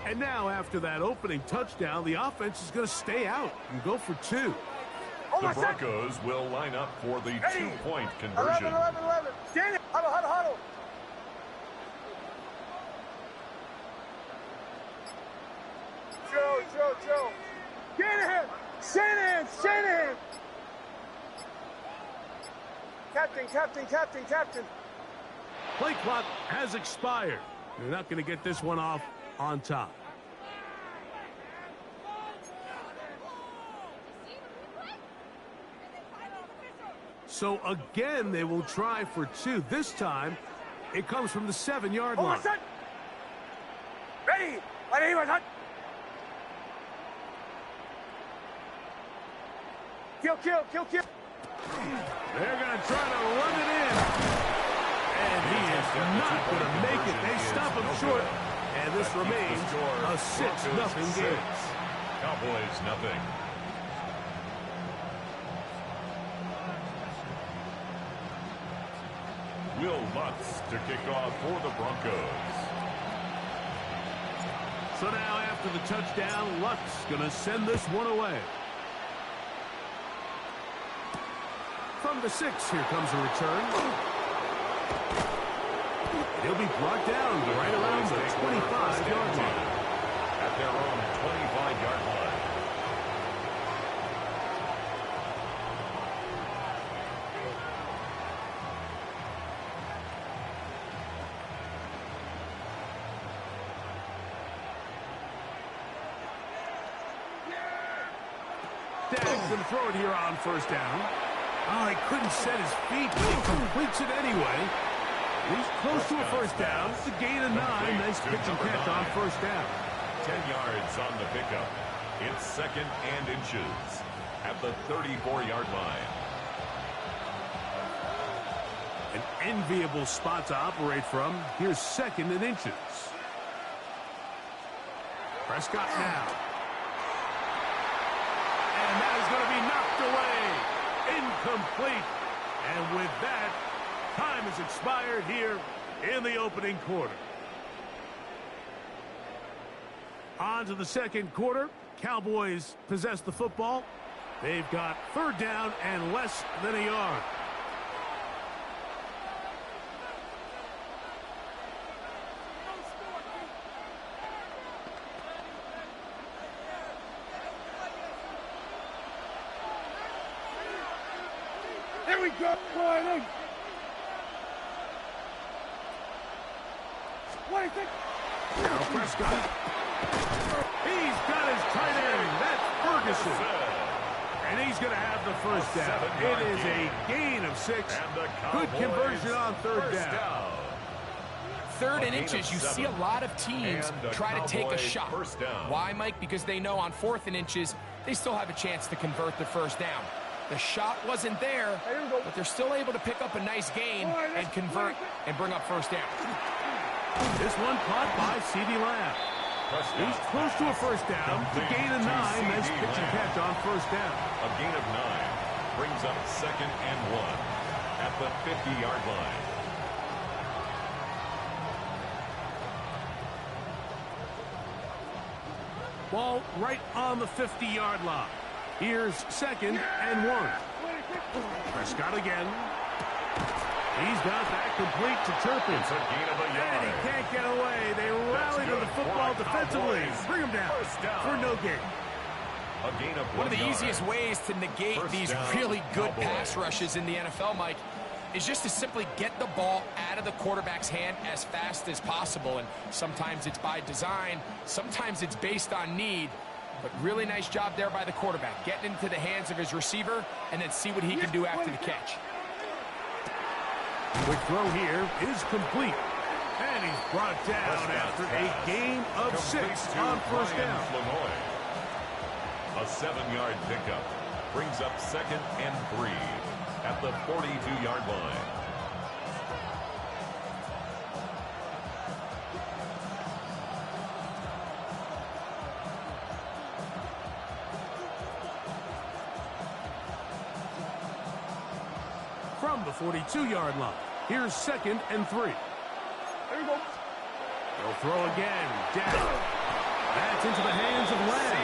And now, after that opening touchdown, the offense is going to stay out and go for 2. The Broncos will line up for the 2-point conversion. 11. Stand it. Huddle. Joe. Shanahan. Captain. Play clock has expired. They're not going to get this one off on top. So again, they will try for 2. This time, it comes from the 7-yard line. Ready. Kill. They're going to try to run it in. And he is not going to make it. They stop him short. And this remains a 6-0 game. Cowboys nothing. Will Lutz to kick off for the Broncos. So now after the touchdown, Lutz going to send this one away. From the 6, here comes a return. He'll be brought down right around the 25-yard line. At their own 25-yard line. Dak's going to throw it here on first down. Oh, he couldn't set his feet, but he completes it anyway. He's close to a first down. It's a gain of 9. Nice pitch and catch on first down. 10 yards on the pickup. It's 2nd and inches at the 34-yard line. An enviable spot to operate from. Here's 2nd and inches. Prescott now. And that is going to be knocked away. Incomplete. And with that, time has expired here in the opening quarter. On to the second quarter. Cowboys possess the football. They've got 3rd down and less than a yard. Here we go, Brian. What do you think? Now Prescott. He's got his tight end. That's Ferguson. And he's going to have the first down. It is a gain of 6. Good conversion on 3rd down. 3rd and inches, you see a lot of teams try to take a shot. Why, Mike? Because they know on 4th and inches, they still have a chance to convert the first down. The shot wasn't there, but they're still able to pick up a nice gain and convert and bring up first down. This one caught by C.D. Lamb. He's close to a first down. The gain of 9. Nice pitch and catch on first down. A gain of 9 brings up 2nd and 1 at the 50-yard line. Ball right on the 50-yard line. Here's 2nd and 1. Prescott again. He's got that complete to Turpin. It's a gain of a yard. And he can't get away. They rally to the football defensively. Bring him down for no gain. A gain of 1 One of the yard. easiest ways to negate these really good pass rushes in the NFL, Mike, is just to simply get the ball out of the quarterback's hand as fast as possible. And sometimes it's by design. Sometimes it's based on need. But really nice job there by the quarterback. Getting into the hands of his receiver and then see what he can do after the catch. Quick throw here is complete. And he's brought down after a gain of 6 on first down. A 7-yard pickup brings up 2nd and 3 at the 42-yard line. From the 42-yard line. Here's 2nd and 3. There you go. They'll throw again. Down. That's into the hands of Lamb.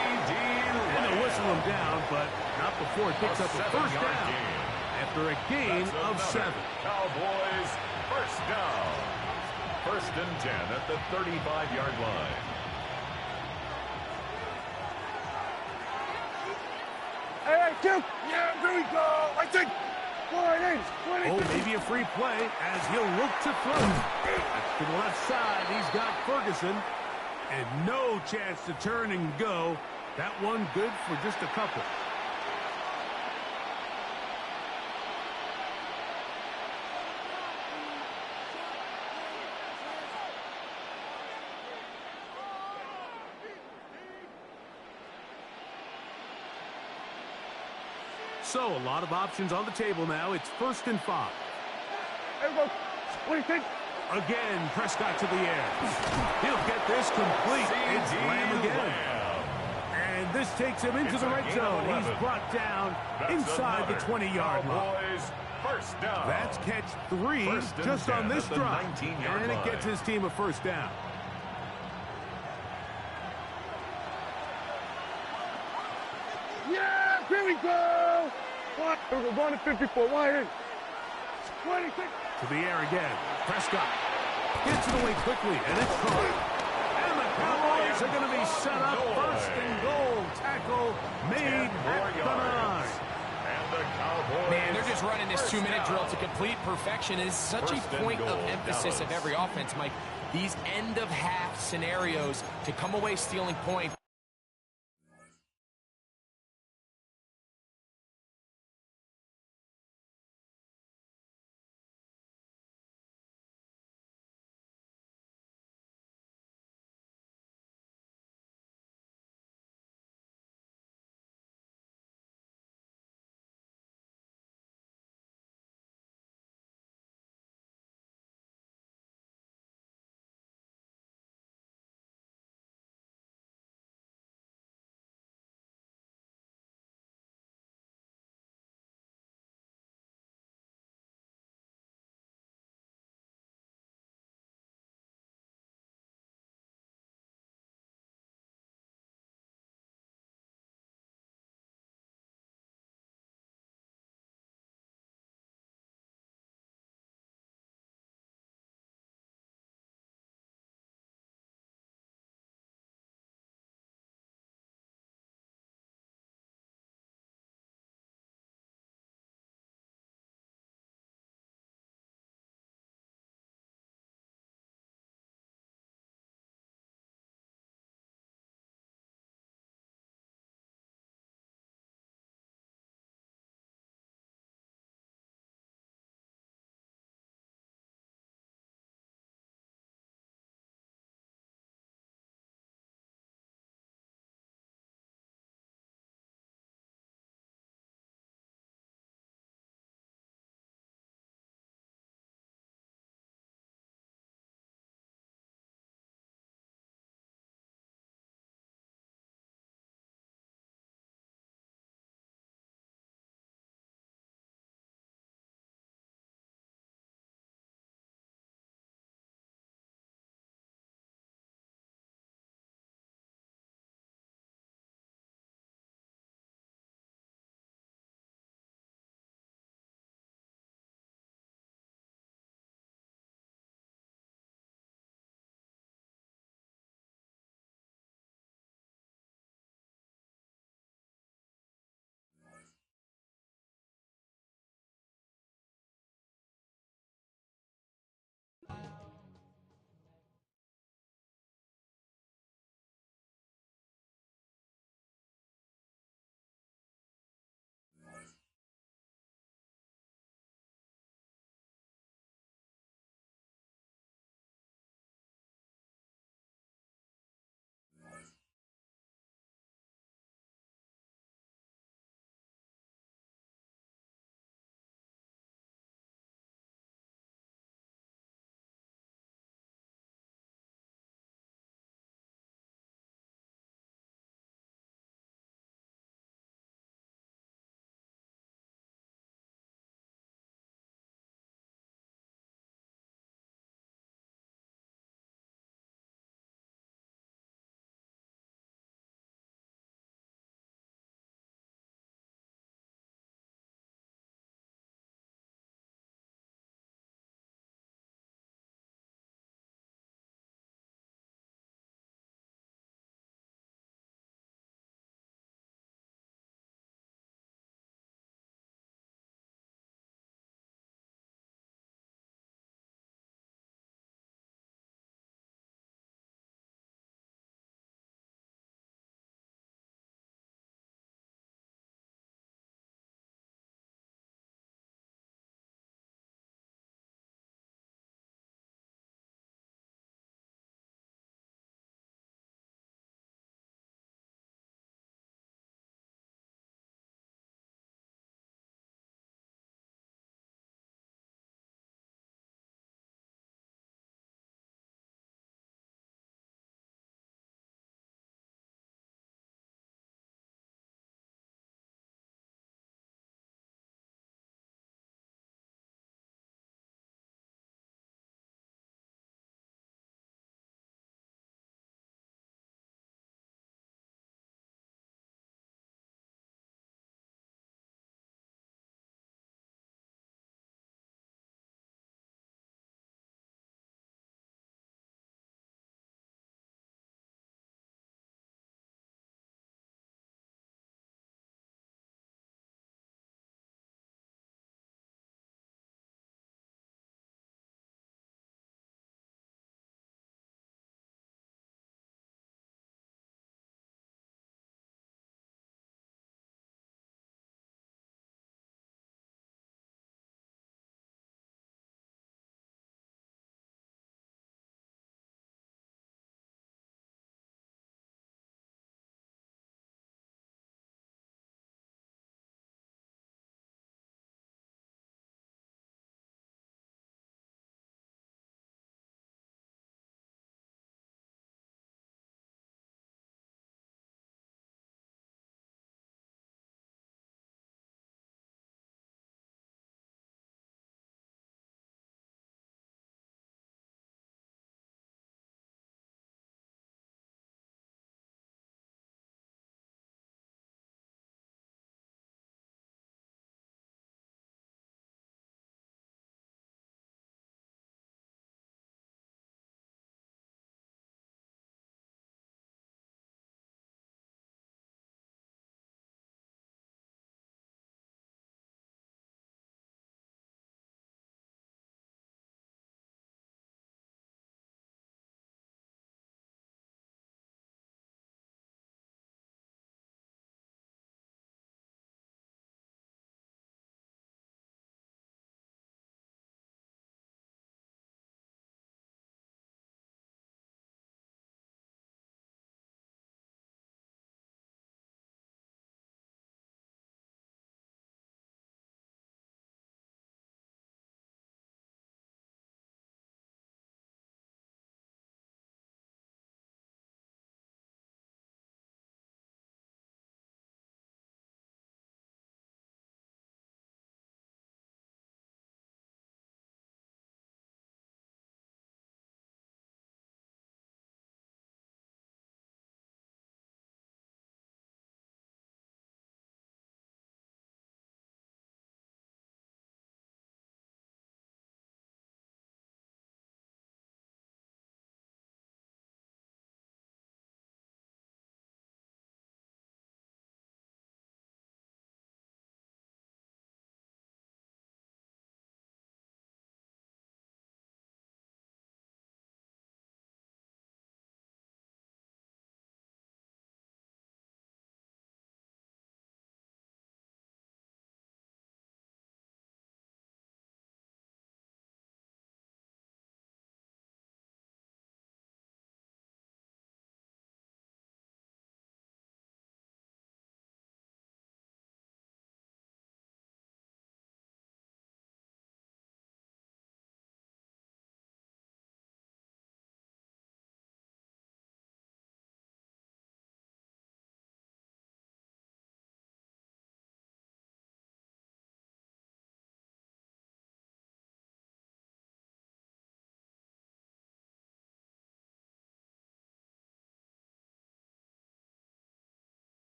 And they'll whistle him down, but not before it picks up a first down. After a gain of 7. Cowboys first down. 1st and 10 at the 35-yard line. Hey, Duke. Yeah, there we go. I think. Oh, maybe a free play as he'll look to throw. To the left side, he's got Ferguson. And no chance to turn and go. That one good for just a couple. So, a lot of options on the table now. It's 1st and 5. There we go. What do you think? Again, Prescott to the air. He'll get this complete. It's Lamb again. And this takes him into the red zone. He's brought down inside the 20-yard line. First down. That's catch 3 just on this drive. And it gets his team a first down. Yeah, here we go. What? We're going to 54. Wide in. What do you think? To the air again. Prescott gets it away quickly, and it's caught. And the Cowboys are going to be set up. 1st and goal. Tackle made at the 9. Man, they're just running this 2-minute drill to complete perfection. It is such a point of emphasis of every offense, Mike. These end-of-half scenarios to come away stealing points.